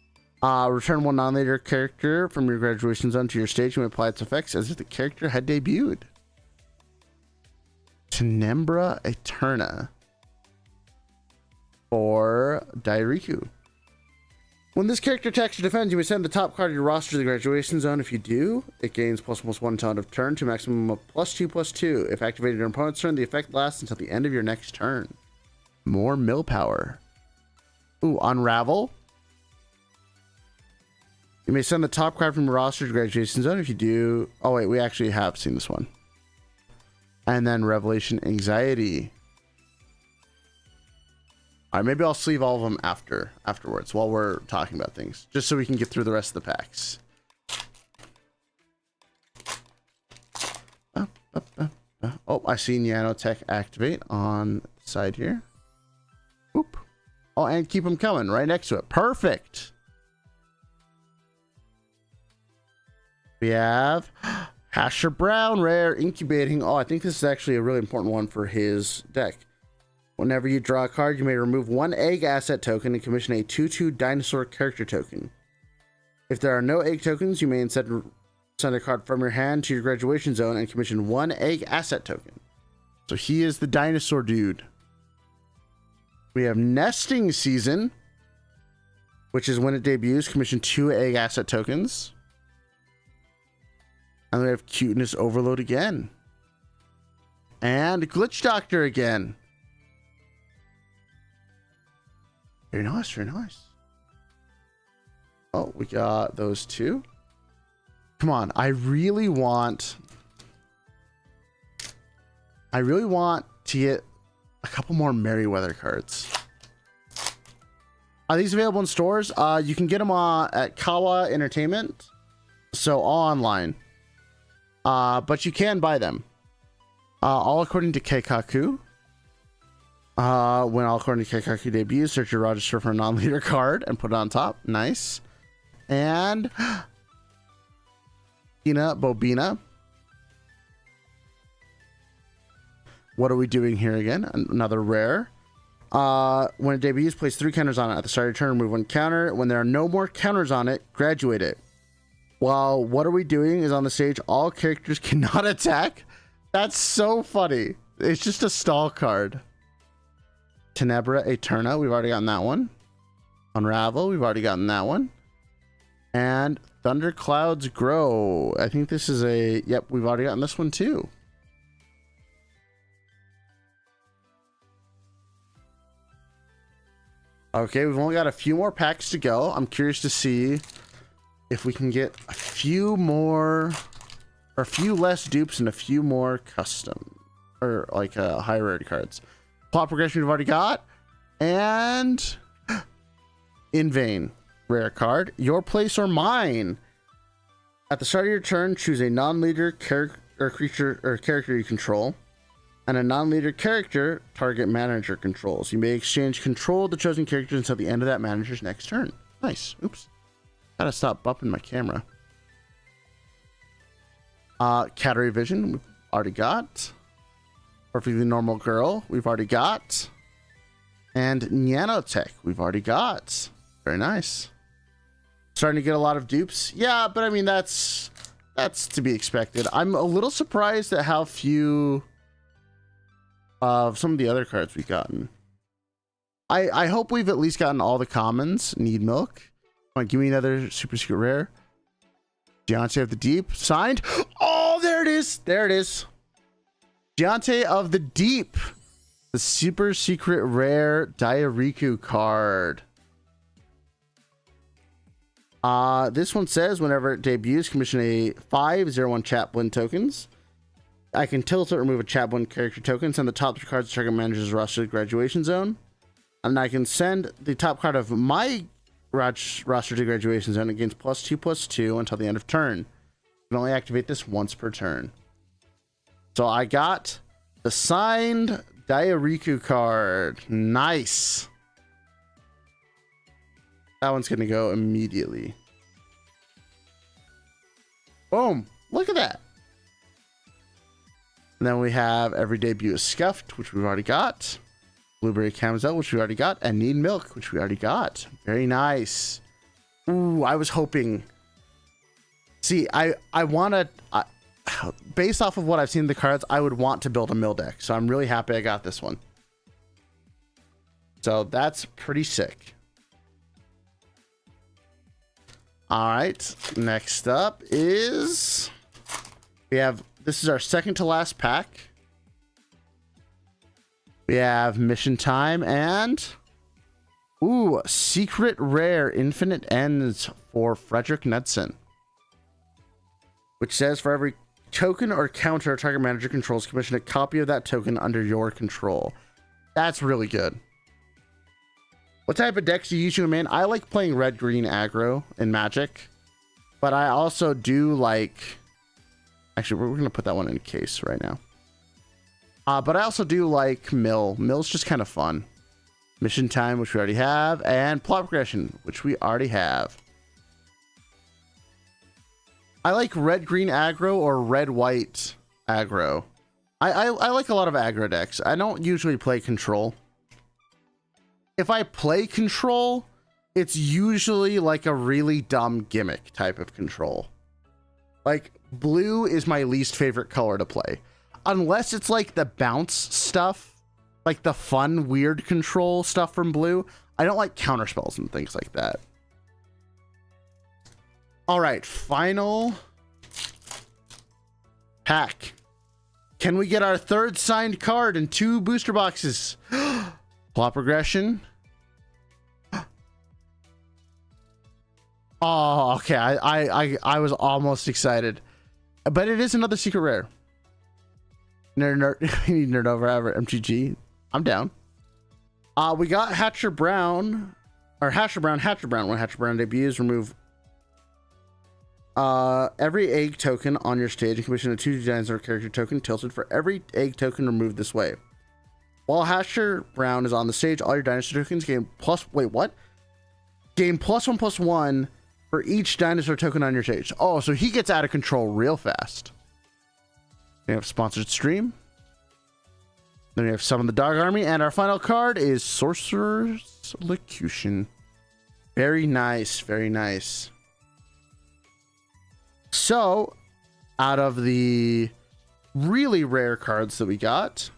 Return one non-leader character from your graduation zone to your stage and apply its effects as if the character had debuted. Tenebra Eterna for Dairiku. When this character attacks or defends, you may send the top card of your roster to the graduation zone. If you do, it gains +1/+1 until end of turn to a maximum of +2/+2. If activated during opponent's turn, the effect lasts until the end of your next turn. More mill power. Ooh, Unravel. You may send the top card from your roster to graduation zone. If you do, oh wait, we actually have seen this one. And then Revelation Anxiety. All right, maybe I'll sleeve all of them afterwards while we're talking about things, just so we can get through the rest of the packs. Oh, I see Nanotech activate on the side here. Oop. Oh, and keep them coming right next to it. Perfect. We have Hasher Brown rare incubating. Oh, I think this is actually a really important one for his deck. Whenever you draw a card, you may remove one egg asset token and commission a 2/2 dinosaur character token. If there are no egg tokens, you may instead send a card from your hand to your graduation zone and commission one egg asset token. So he is the dinosaur dude. We have Nesting Season, which is when it debuts, commission 2 egg asset tokens. And we have Cuteness Overload again. And Glitch Doctor again. Very nice, very nice. Oh, we got those two. Come on, I really want to get a couple more Merryweather cards. Are these available in stores? You can get them at Kawa Entertainment, so all online. But you can buy them. All according to Keikaku. When all according to Keikaku debuts, search your register for a non-leader card and put it on top. Nice. And Ina Bobina. What are we doing here again? Another rare. When it debuts, place 3 counters on it. At the start of your turn, remove 1 counter. When there are no more counters on it, graduate it. While what are we doing is on the stage, all characters cannot attack. That's so funny. It's just a stall card. Tenebra Eterna, we've already gotten that one. Unravel, we've already gotten that one. And Thunderclouds Grow. I think this is a... Yep, we've already gotten this one too. Okay, we've only got a few more packs to go. I'm curious to see if we can get a few more... or a few less dupes and a few more custom... or like high rarity cards. Plot progression we've already got. And... In Vain. Rare card. Your Place or Mine. At the start of your turn, choose a non-leader character you control. And a non-leader character target manager controls. You may exchange control of the chosen character until the end of that manager's next turn. Nice. Oops. Gotta stop bumping my camera. Cattery Vision, we've already got. Perfectly Normal Girl, we've already got. And Nanotech, we've already got. Very nice. Starting to get a lot of dupes. Yeah, but I mean, that's to be expected. I'm a little surprised at how few of some of the other cards we've gotten. I hope we've at least gotten all the commons. Need Milk. Come on, give me another super secret rare. Deontay of the Deep. Signed. Oh, there it is. There it is. Deontay of the Deep. The super secret rare Dairiku card. This one says whenever it debuts, commission a 5/01 Chaplin tokens. I can tilt it, remove a Chaplin character token, send the top 3 cards to target manager's roster to the graduation zone. And I can send the top card of my roster to graduation zone. It gains +2/+2 until the end of turn. You can only activate this once per turn. So I got the signed Dairiku card. Nice. That one's gonna go immediately. Boom. Look at that. And then we have Every Debut is Scuffed, which we've already got. Blueberry Camzel, which we already got. And Need Milk, which we already got. Very nice. Ooh, I was hoping. See, I want to, based off of what I've seen in the cards, I would want to build a mill deck. So I'm really happy I got this one. So that's pretty sick. All right, next up is, this is our second to last pack. We have Mission Time and, ooh, Secret Rare Infinite Ends for Frederick Knudsen. Which says for every token or counter a target manager controls, commission a copy of that token under your control. That's really good. What type of decks do you use, man? I like playing red-green aggro in Magic, but I also do like... Actually, we're going to put that one in a case right now. But I also do like Mill. Mill's just kind of fun. Mission Time, which we already have, and Plot Progression, which we already have. I like red-green aggro or red-white aggro. I like a lot of aggro decks. I don't usually play Control. If I play Control, it's usually like a really dumb gimmick type of Control. Like, blue is my least favorite color to play. Unless it's like the bounce stuff, like the fun, weird Control stuff from blue. I don't like counterspells and things like that. All right, final pack. Can we get our third signed card in 2 booster boxes? Plot Progression. Oh, okay. I was almost excited, but it is another secret rare. Nerd, we need Nerd Over Ever MTG. I'm down. We got Hatcher Brown. When Hatcher Brown debuts, remove every egg token on your stage and commission a 2 dinosaur character token tilted for every egg token removed this way. While Hatcher Brown is on the stage, all your dinosaur tokens gain gain +1/+1 for each dinosaur token on your stage. Oh, so he gets out of control real fast. We have Sponsored Stream. Then we have Summon the Dog Army, and our final card is Sorcerer's Locution. Very nice, very nice. So, out of the really rare cards that we got,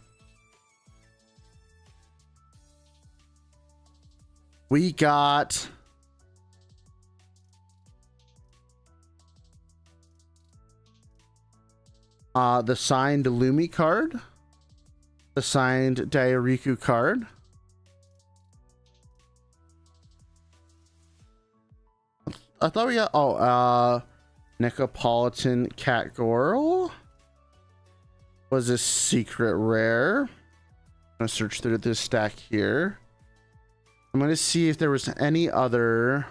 we got the signed Lumi card, the signed Dairiku card, I thought we got Necopolitan Cat Girl was a secret rare. I'm gonna search through this stack here. I'm gonna see if there was any other.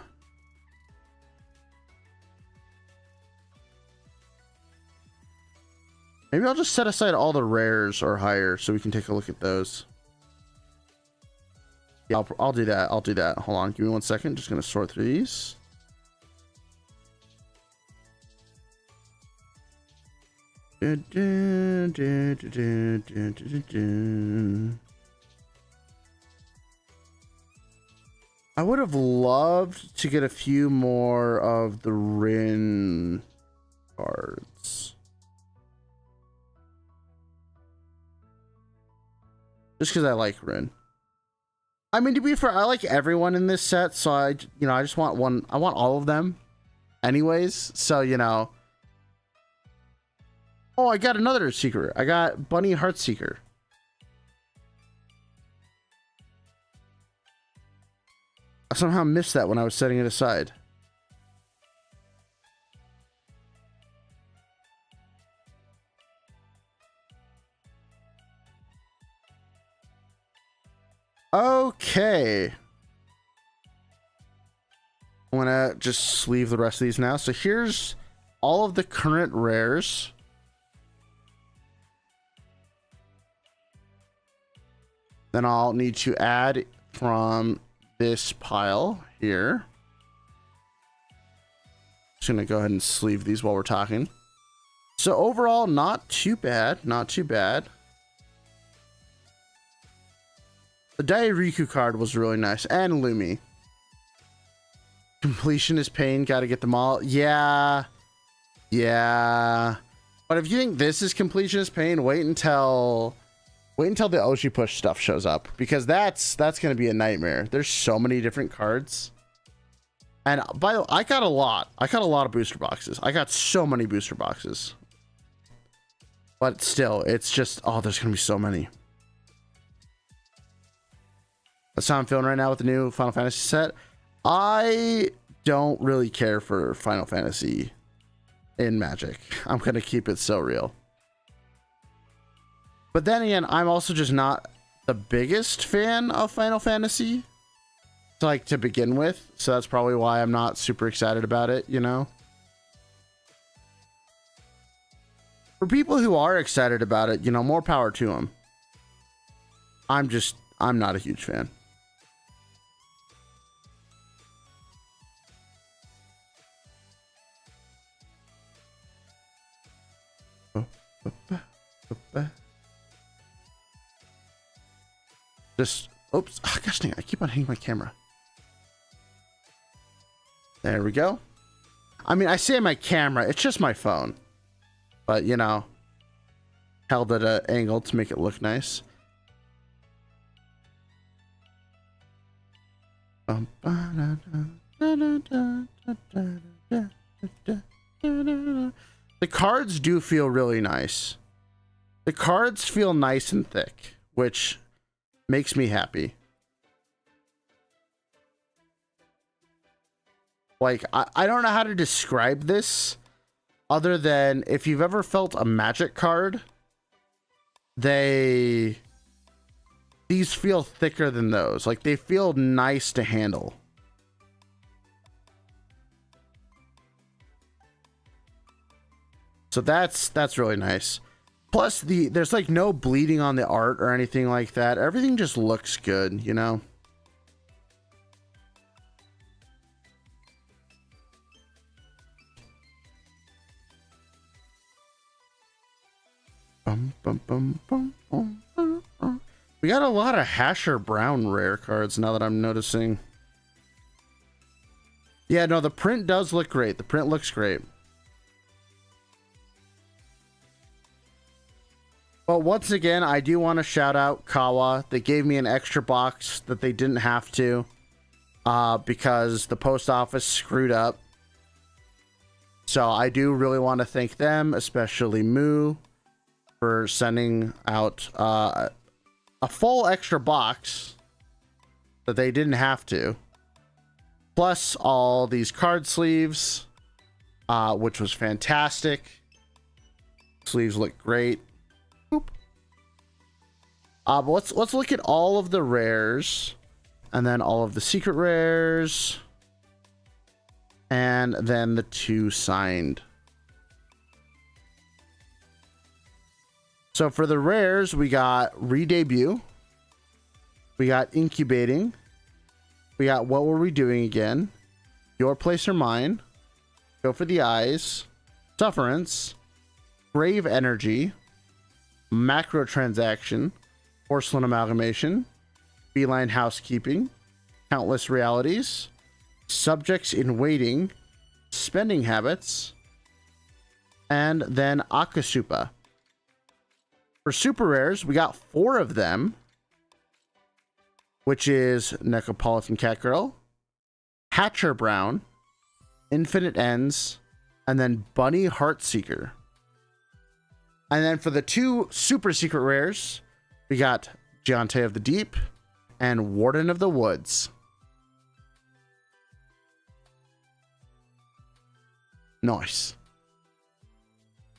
Maybe I'll just set aside all the rares or higher so we can take a look at those. Yeah, I'll do that. I'll do that. Hold on, give me 1 second. Just gonna sort through these. I would have loved to get a few more of the Rin cards. Just because I like Rin. I mean, to be fair, I like everyone in this set, so I just want one. I want all of them anyways, so, you know. Oh, I got another secret. I got Bunny Heartseeker. I somehow missed that when I was setting it aside. Okay. I'm gonna just sleeve the rest of these now. So here's all of the current rares. Then I'll need to add from this pile here. Just gonna go ahead and sleeve these while we're talking. So overall, not too bad, not too bad. The Dairiku card was really nice, and Lumi. Completion is pain. Got to get them all. Yeah. Yeah. But if you think this is completion is pain, wait until the Oshi push stuff shows up, because that's going to be a nightmare. There's so many different cards. And by the way, I got a lot of booster boxes. I got so many booster boxes. But still, it's just, oh, there's going to be so many. That's how I'm feeling right now with the new Final Fantasy set. I don't really care for Final Fantasy in Magic. I'm going to keep it so real. But then again, I'm also just not the biggest fan of Final Fantasy, like, to begin with. So that's probably why I'm not super excited about it, you know? For people who are excited about it, you know, more power to them. I'm not a huge fan. Just, oops, oh, gosh dang, I keep on hitting my camera. There we go. I mean, I say my camera, it's just my phone. But, you know, held at an angle to make it look nice. The cards do feel really nice. The cards feel nice and thick, which makes me happy. Like, I don't know how to describe this other than if you've ever felt a Magic card, these feel thicker than those. Like, they feel nice to handle. So that's really nice. Plus, there's like no bleeding on the art or anything like that. Everything just looks good, you know? We got a lot of Hasher Brown rare cards now that I'm noticing. Yeah, no, the print does look great. The print looks great. But once again, I do want to shout out Kawa. They gave me an extra box that they didn't have to, because the post office screwed up. So I do really want to thank them, especially Moo, for sending out a full extra box that they didn't have to. Plus all these card sleeves, which was fantastic. Sleeves look great. But let's look at all of the rares, and then all of the secret rares, and then the 2 signed. So for the rares, we got Re-Debut, we got Incubating, we got What Were We Doing Again, Your Place or Mine, Go for the Eyes, Sufferance, Brave Energy, Macro Transaction, Porcelain Amalgamation, Feline Housekeeping, Countless Realities, Subjects in Waiting, Spending Habits, and then Akasupa. For super rares, we got 4 of them, which is Necropolitan Catgirl, Hatcher Brown, Infinite Ends, and then Bunny Heartseeker. And then for the 2 super secret rares, we got Giante of the Deep and Warden of the Woods. Nice.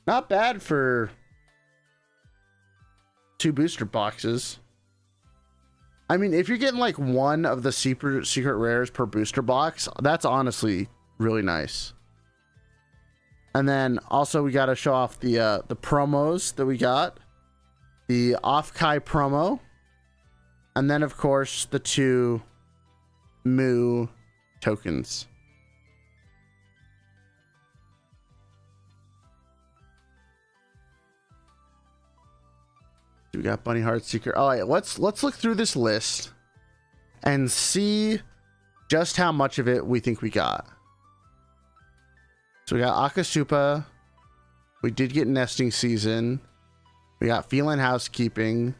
Not bad for 2 booster boxes. I mean, if you're getting like 1 of the secret rares per booster box, that's honestly really nice. And then also we got to show off the promos that we got. The Off-Kai promo. And then, of course, the 2 Moo tokens. We got Bunny Heartseeker. All right, let's look through this list and see just how much of it we think we got. So we got Akasupa. We did get Nesting Season. We got Feline Housekeeping.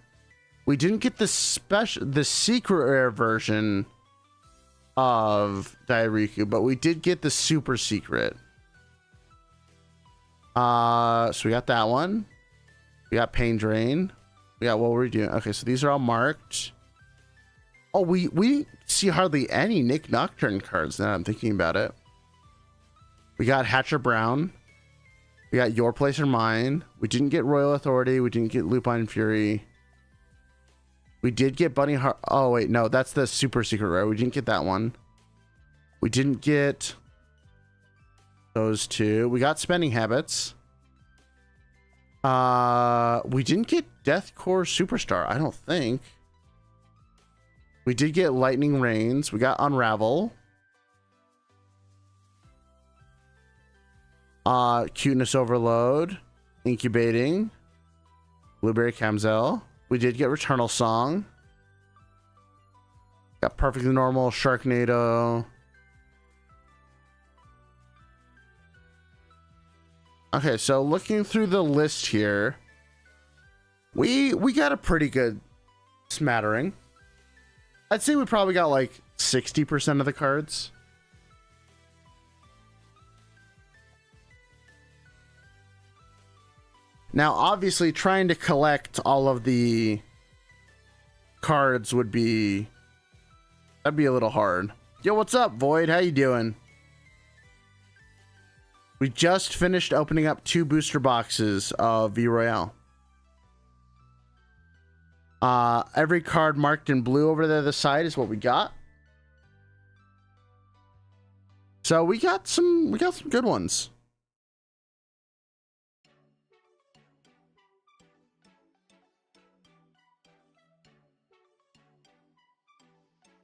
We didn't get the secret rare version of Dairiku, but we did get the super secret. So we got that one. We got Pain Drain. We got what were we doing? Okay, so these are all marked. Oh, we see hardly any Nick Nocturne cards now I'm thinking about it. We got Hatcher Brown. We got Your Place or Mine. We didn't get Royal Authority. We didn't get Lupine Fury. We did get Bunny Heart. Oh, wait, no, that's the super secret rare. We didn't get that one. We didn't get those two. We got Spending Habits. We didn't get Deathcore Superstar, I don't think. We did get Lightning Rains. We got Unravel. Cuteness Overload. Incubating. Blueberry Camzel. We did get Returnal Song. Got Perfectly Normal, Sharknado. Okay, so looking through the list here, we got a pretty good smattering. I'd say we probably got like 60% of the cards. Now, obviously, trying to collect all of the cards that'd be a little hard. Yo, what's up, Void? How you doing? We just finished opening up 2 booster boxes of VRoyale. Every card marked in blue over there, the side is what we got. So we got some good ones.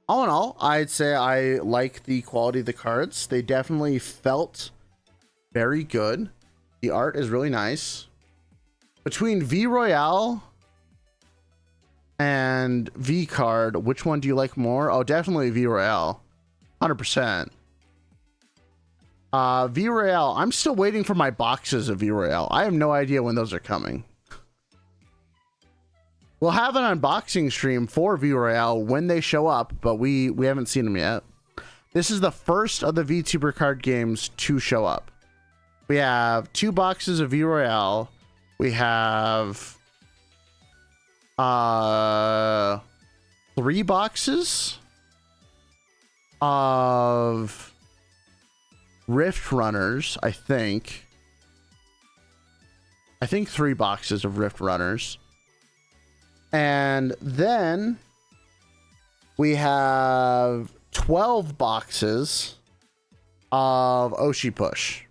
All in all, I'd say I like the quality of the cards. They definitely felt very good. The art is really nice. Between VRoyale and V card, which one do you like more? Oh, definitely VRoyale. 100%. VRoyale, I'm still waiting for my boxes of VRoyale. I have no idea when those are coming. We'll have an unboxing stream for VRoyale when they show up, but we haven't seen them yet. This is the first of the VTuber card games to show up. We have 2 boxes of VRoyale. We have 3 boxes of Rift Runners, I think. I think 3 boxes of Rift Runners. And then we have 12 boxes of Oshi Push.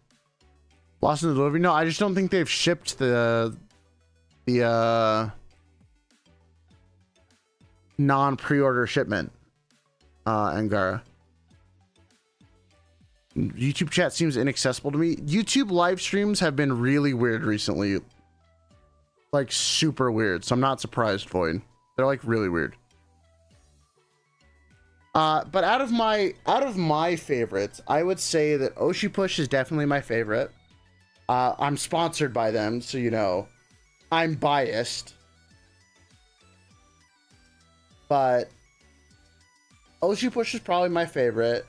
Lost in the delivery? No, I just don't think they've shipped the non-pre-order shipment, Angara. YouTube chat seems inaccessible to me. YouTube live streams have been really weird recently. Like super weird, so I'm not surprised, Void. They're like really weird. But out of my favorites, I would say that Oshi Push is definitely my favorite. I'm sponsored by them, so you know, I'm biased. But Oshi Push is probably my favorite.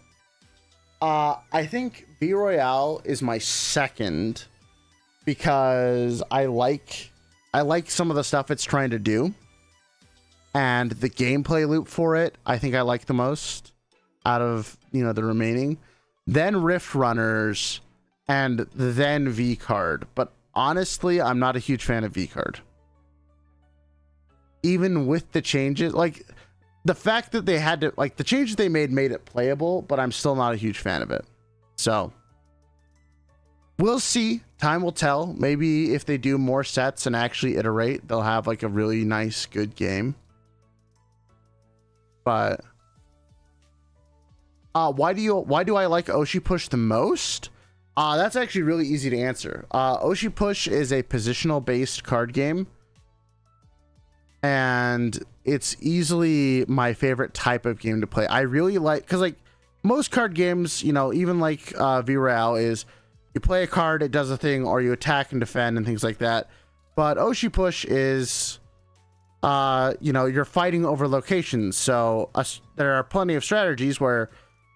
I think VRoyale is my second because I like some of the stuff it's trying to do, and the gameplay loop for it I think I like the most out of, you know, the remaining. Then Rift Runners, and then V card. But honestly, I'm not a huge fan of V card. Even with the changes, like the fact that they had to, like the changes they made it playable, but I'm still not a huge fan of it. So we'll see. Time will tell. Maybe if they do more sets and actually iterate, they'll have like a really nice, good game. But why do I like Oshi Push the most? That's actually really easy to answer. Oshi Push is a positional based card game, and it's easily my favorite type of game to play. I really like, because like most card games, you know, even like VRoyale, is you play a card, it does a thing, or you attack and defend and things like that. But Oshi Push is, you know, you're fighting over locations. So there are plenty of strategies where,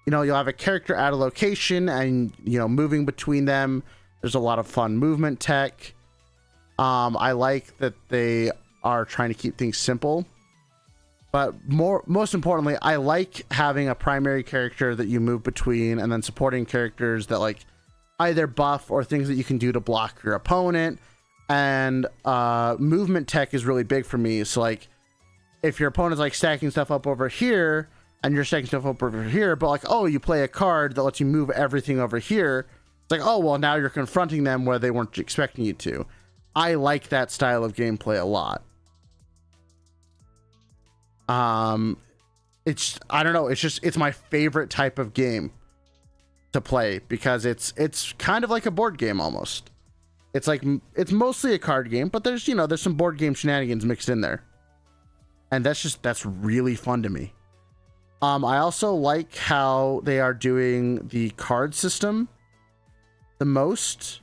you know, you'll have a character at a location and, you know, moving between them. There's a lot of fun movement tech. I like that they are trying to keep things simple. But most importantly, I like having a primary character that you move between, and then supporting characters that like either buff or things that you can do to block your opponent. And movement tech is really big for me. So like if your opponent's like stacking stuff up over here and you're stacking stuff up over here, but like, oh, you play a card that lets you move everything over here, it's like, oh, well, now you're confronting them where they weren't expecting you to. I like that style of gameplay a lot. It's, I don't know, it's my favorite type of game to play because it's kind of like a board game almost. It's like, it's mostly a card game, but there's, you know, there's some board game shenanigans mixed in there. And that's really fun to me. I also like how they are doing the card system the most,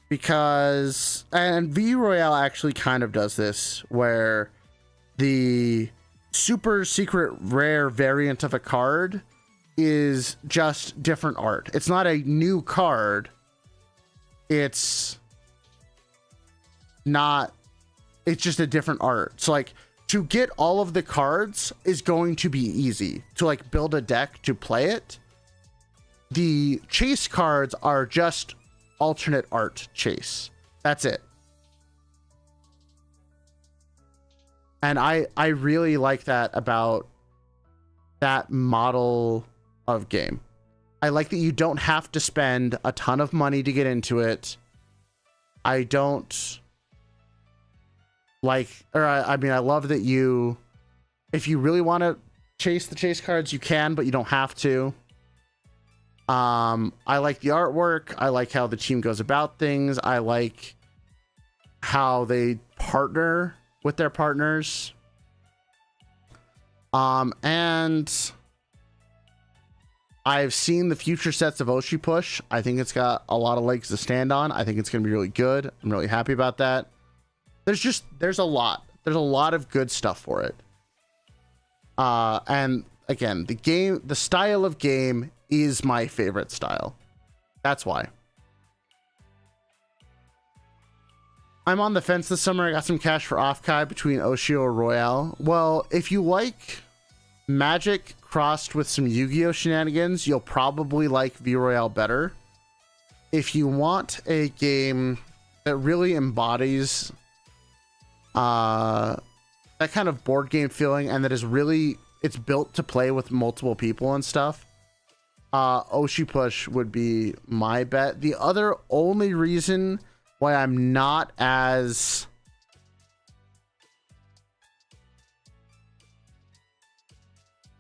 because, and VRoyale actually kind of does this, where the super secret rare variant of a card is just different art. It's not a new card. It's just a different art. So like to get all of the cards is going to be easy. To like build a deck to play it, the chase cards are just alternate art chase. That's it. And I really like that about that model of game. I like that you don't have to spend a ton of money to get into it. I don't like, or I mean, I love that you, if you really want to chase the chase cards, you can, but you don't have to. I like the artwork. I like how the team goes about things. I like how they partner with their partners. And I've seen the future sets of Oshi Push. I think it's got a lot of legs to stand on. I think it's going to be really good. I'm really happy about that. There's a lot of good stuff for it. And again, the style of game is my favorite style. That's why. I'm on the fence this summer. I got some cash for Offkai between Oshi or Royale. Well, if you like Magic crossed with some Yu-Gi-Oh shenanigans, you'll probably like VRoyale better. If you want a game that really embodies that kind of board game feeling, and that is really, it's built to play with multiple people and stuff, Oshi Push would be my bet. The other only reason why I'm not as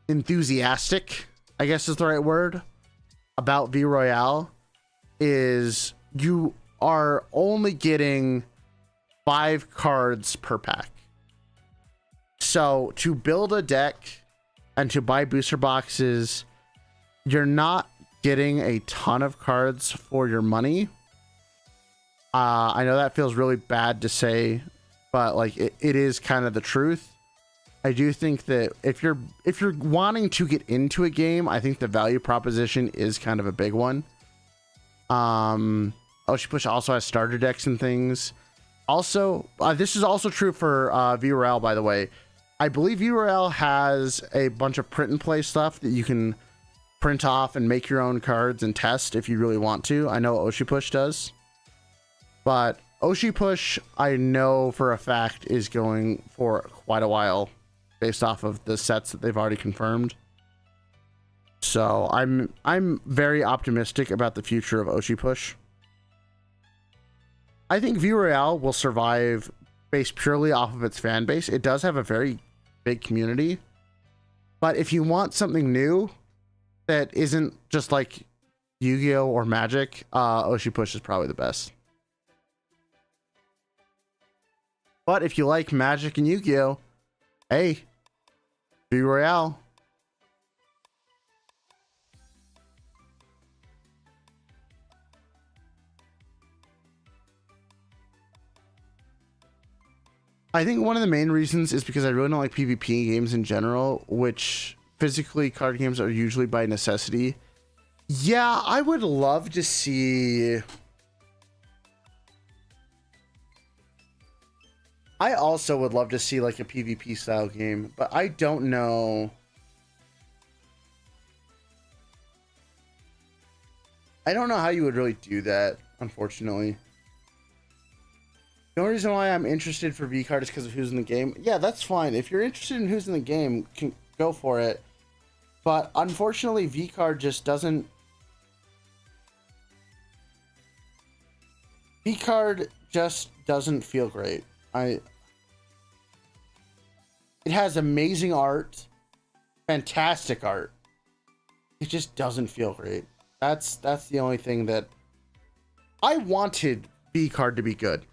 enthusiastic, I guess is the right word, about VRoyale is you are only getting 5 cards per pack. So to build a deck and to buy booster boxes, you're not getting a ton of cards for your money. I know that feels really bad to say, but like it is kind of the truth. I do think that if you're wanting to get into a game, I think the value proposition is kind of a big one. Oshi Push also has starter decks and things. Also, this is also true for VRoyale, by the way. I believe VRoyale has a bunch of print and play stuff that you can print off and make your own cards and test if you really want to. I know Oshi Push does. But Oshi Push, I know for a fact, is going for quite a based off of the sets that they've already confirmed. So I'm very optimistic about the future of Oshi Push. I think VRoyale will survive based purely off of its fan base. It does have a very big community. But if you want something new that isn't just like Yu-Gi-Oh or Magic, Oshi Push is probably the best. But if you like Magic and Yu-Gi-Oh, hey, VRoyale. I think one of the main reasons is because I really don't like PvP games in general, which physically card games are usually by necessity. Yeah, I would love to see... I also would love to see like a PvP style game, but I don't know. I don't know how you would really do that, unfortunately. The only reason why I'm interested for V-Card is because of who's in the game. Yeah, that's fine. If you're interested in who's in the game, can go for it. But unfortunately, V-Card just doesn't... V-Card just doesn't feel great. It has amazing art, fantastic art. It just doesn't feel great. That's the only thing that I wanted V-Card to be good.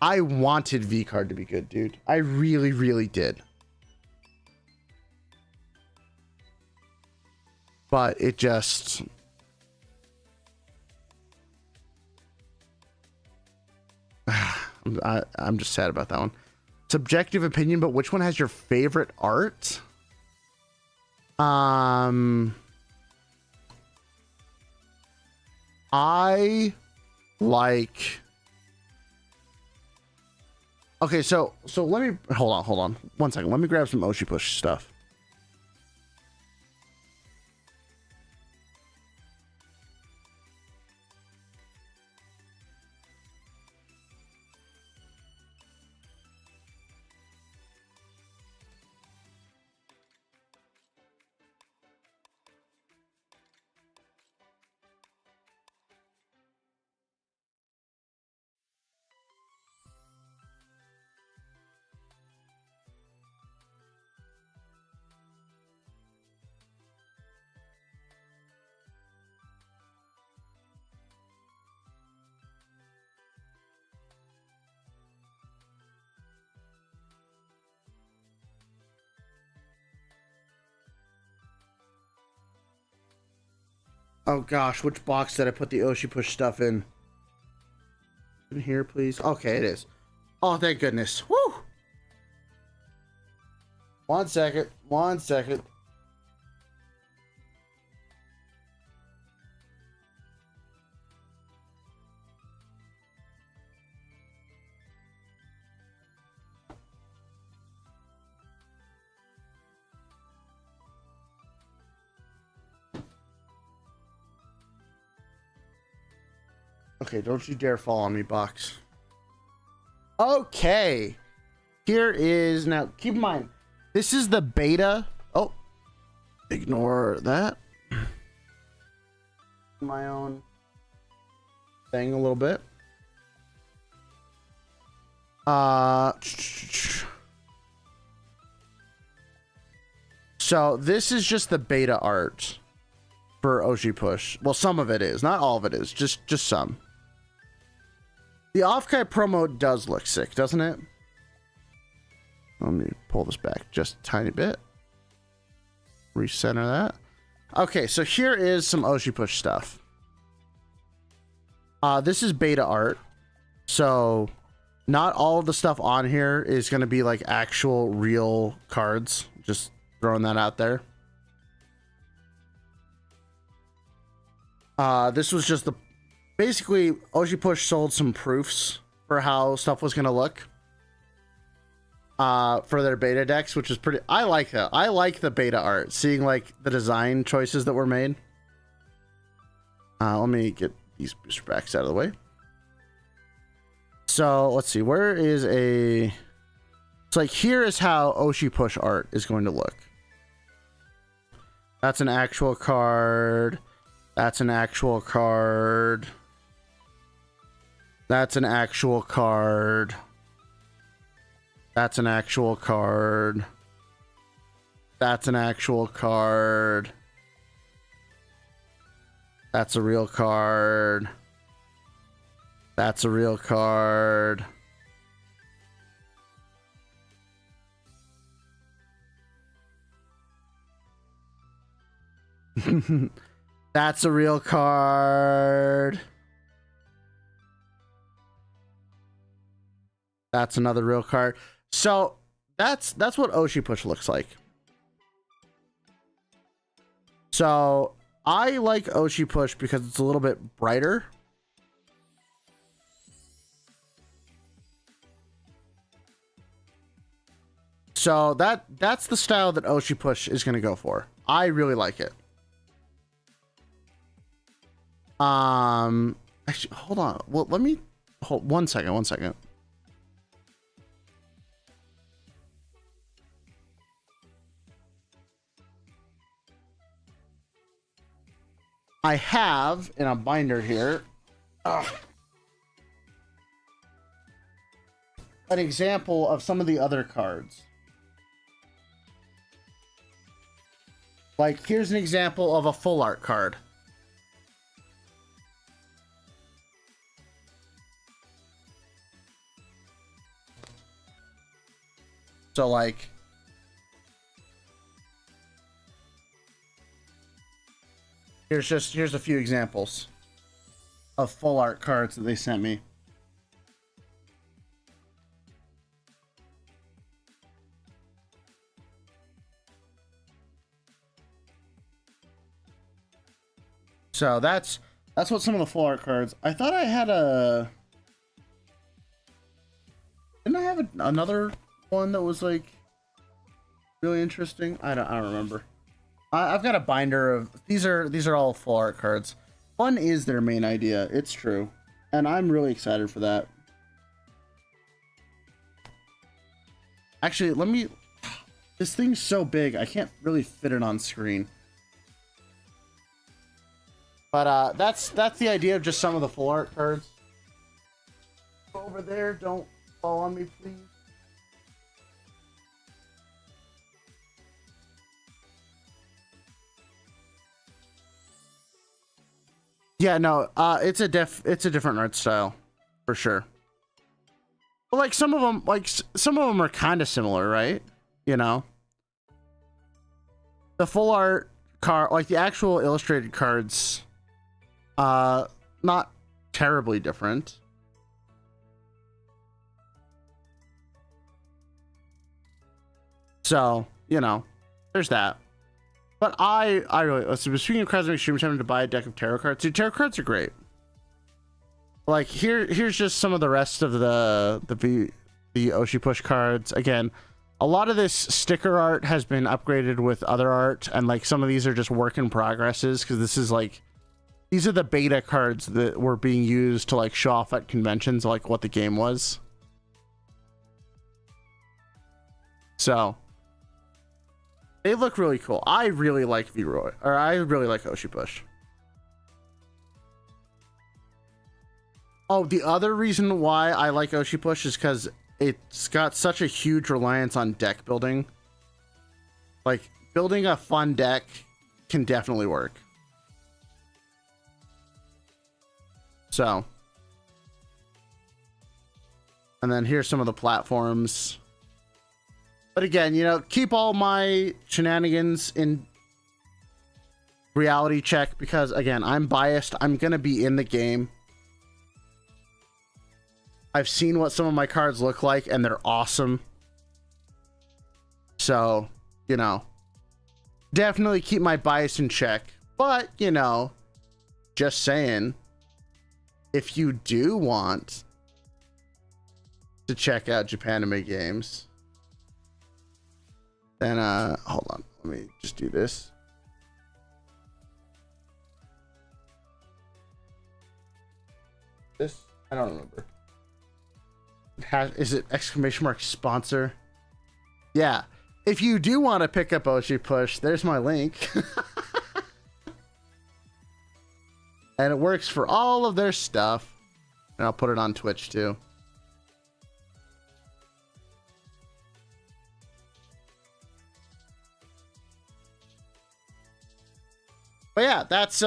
I wanted V-Card to be good, dude. I really, really did. But it just... I'm just sad about that one. Subjective opinion, but which one has your favorite art? I like... Okay, so let me... Hold on. 1 second. Let me grab some Oshi Push stuff. Oh gosh, which box did I put the Oshi Push stuff in? In here, please. Okay, it is. Oh, thank goodness. Woo! 1 second. 1 second. Okay, don't you dare fall on me, box. Okay. Here is... Now, keep in mind, this is the beta. Oh. Ignore that. My own thing a little bit. So, this is just the beta art for Oshi Push. Well, some of it is. Not all of it is. Just some. The off-kite promo does look sick, doesn't it? Let me pull this back just a tiny bit. Recenter that. Okay, so here is some Oshi Push stuff. This is beta art. So, not all of the stuff on here is going to be like actual real cards. Just throwing that out there. This was just the... Basically, Oshi Push sold some proofs for how stuff was going to look for their beta decks, which is pretty... I like that. I like the beta art, seeing like the design choices that were made. Let me get these booster packs out of the way. So, let's see. Where is a... It's like, here is how Oshi Push art is going to look. That's an actual card. That's an actual card. That's an actual card. That's an actual card. That's an actual card. That's a real card. That's a real card. That's a real card. That's another real card. So that's what Oshi Push looks like. So I like Oshi Push because it's a little bit brighter. So that's the style that Oshi Push is going to go for. I really like it. Actually, hold on. Well, let me hold 1 second. 1 second. I have in a binder here an example of some of the other cards. Like, here's an example of a full art card. So, like, here's a few examples of full art cards that they sent me. So that's what some of the full art cards. I thought I had a. Didn't I have another one that was like really interesting? I don't remember. I've got a binder of these are all full art cards. Fun is their main idea. It's true, and I'm really excited for that. Actually, let me. This thing's so big, I can't really fit it on screen. But that's the idea of just some of the full art cards. Over there, don't fall on me, please. Yeah, no, it's a different art style, for sure. But like some of them are kind of similar, right? You know, the full art card, like the actual illustrated cards, not terribly different. So, you know, there's that. But I really, so speaking of cards, I'm extremely tempted to buy a deck of tarot cards. Dude, tarot cards are great. Like here's just some of the rest of the Oshi Push cards. Again, a lot of this sticker art has been upgraded with other art, and like some of these are just work in progresses because this is like, these are the beta cards that were being used to like show off at conventions, like what the game was. So they look really cool. I really like VRoyale, or I really like Oshi Push. Oh, the other reason why I like Oshi Push is because it's got such a huge reliance on deck building. Like, building a fun deck can definitely work. So. And then here's some of the platforms. But again, you know, keep all my shenanigans in reality check because, again, I'm biased. I'm going to be in the game. I've seen what some of my cards look like, and they're awesome. So, you know, definitely keep my bias in check. But, you know, just saying, if you do want to check out Japanime games, then, hold on, let me just do this. I don't remember. Is it exclamation mark sponsor? Yeah. If you do want to pick up Oshi Push, there's my link. And it works for all of their stuff. And I'll put it on Twitch too. But yeah, that's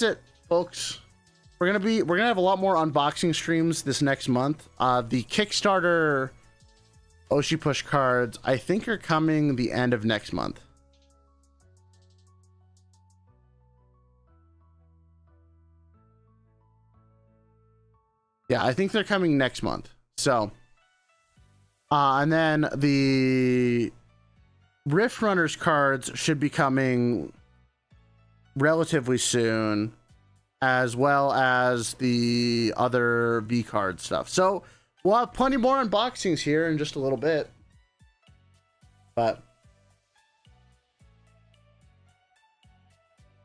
it, folks. We're gonna have a lot more unboxing streams this next month. The Kickstarter Oshi Push cards, I think, are coming the end of next month. Yeah, I think they're coming next month. So, and then the Rift Runners cards should be coming relatively soon, as well as the other V card stuff. So we'll have plenty more unboxings here in just a little bit. But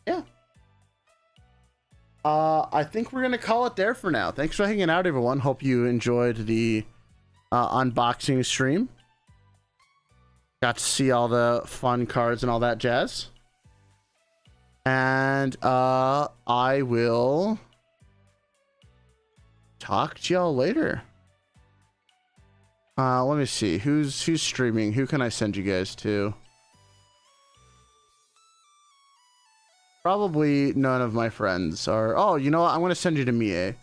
yeah. I think we're going to call it there for now. Thanks for hanging out, everyone. Hope you enjoyed the unboxing stream. Got to see all the fun cards and all that jazz. And I will talk to y'all later. Let me see. Who's streaming? Who can I send you guys to? Probably none of my friends are. Oh, you know what? I'm going to send you to Mie.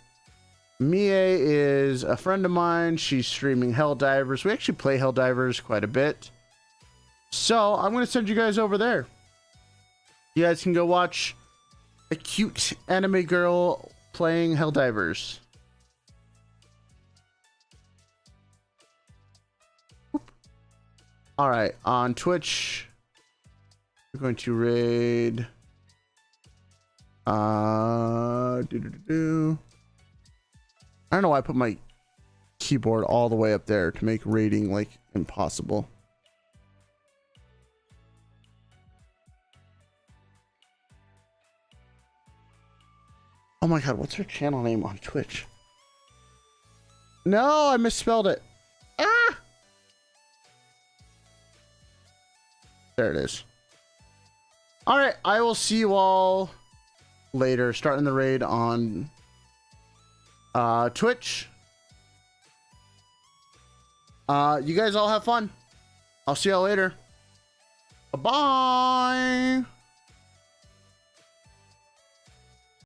Mie is a friend of mine. She's streaming Helldivers. We actually play Helldivers quite a bit. So I'm going to send you guys over there. You guys can go watch a cute anime girl playing Helldivers. All right, on Twitch, we're going to raid. I don't know why I put my keyboard all the way up there to make raiding like impossible. Oh my god, what's her channel name on Twitch? No, I misspelled it. Ah! There it is. All right, I will see you all later. Starting the raid on Twitch. You guys all have fun. I'll see y'all later. Bye-bye.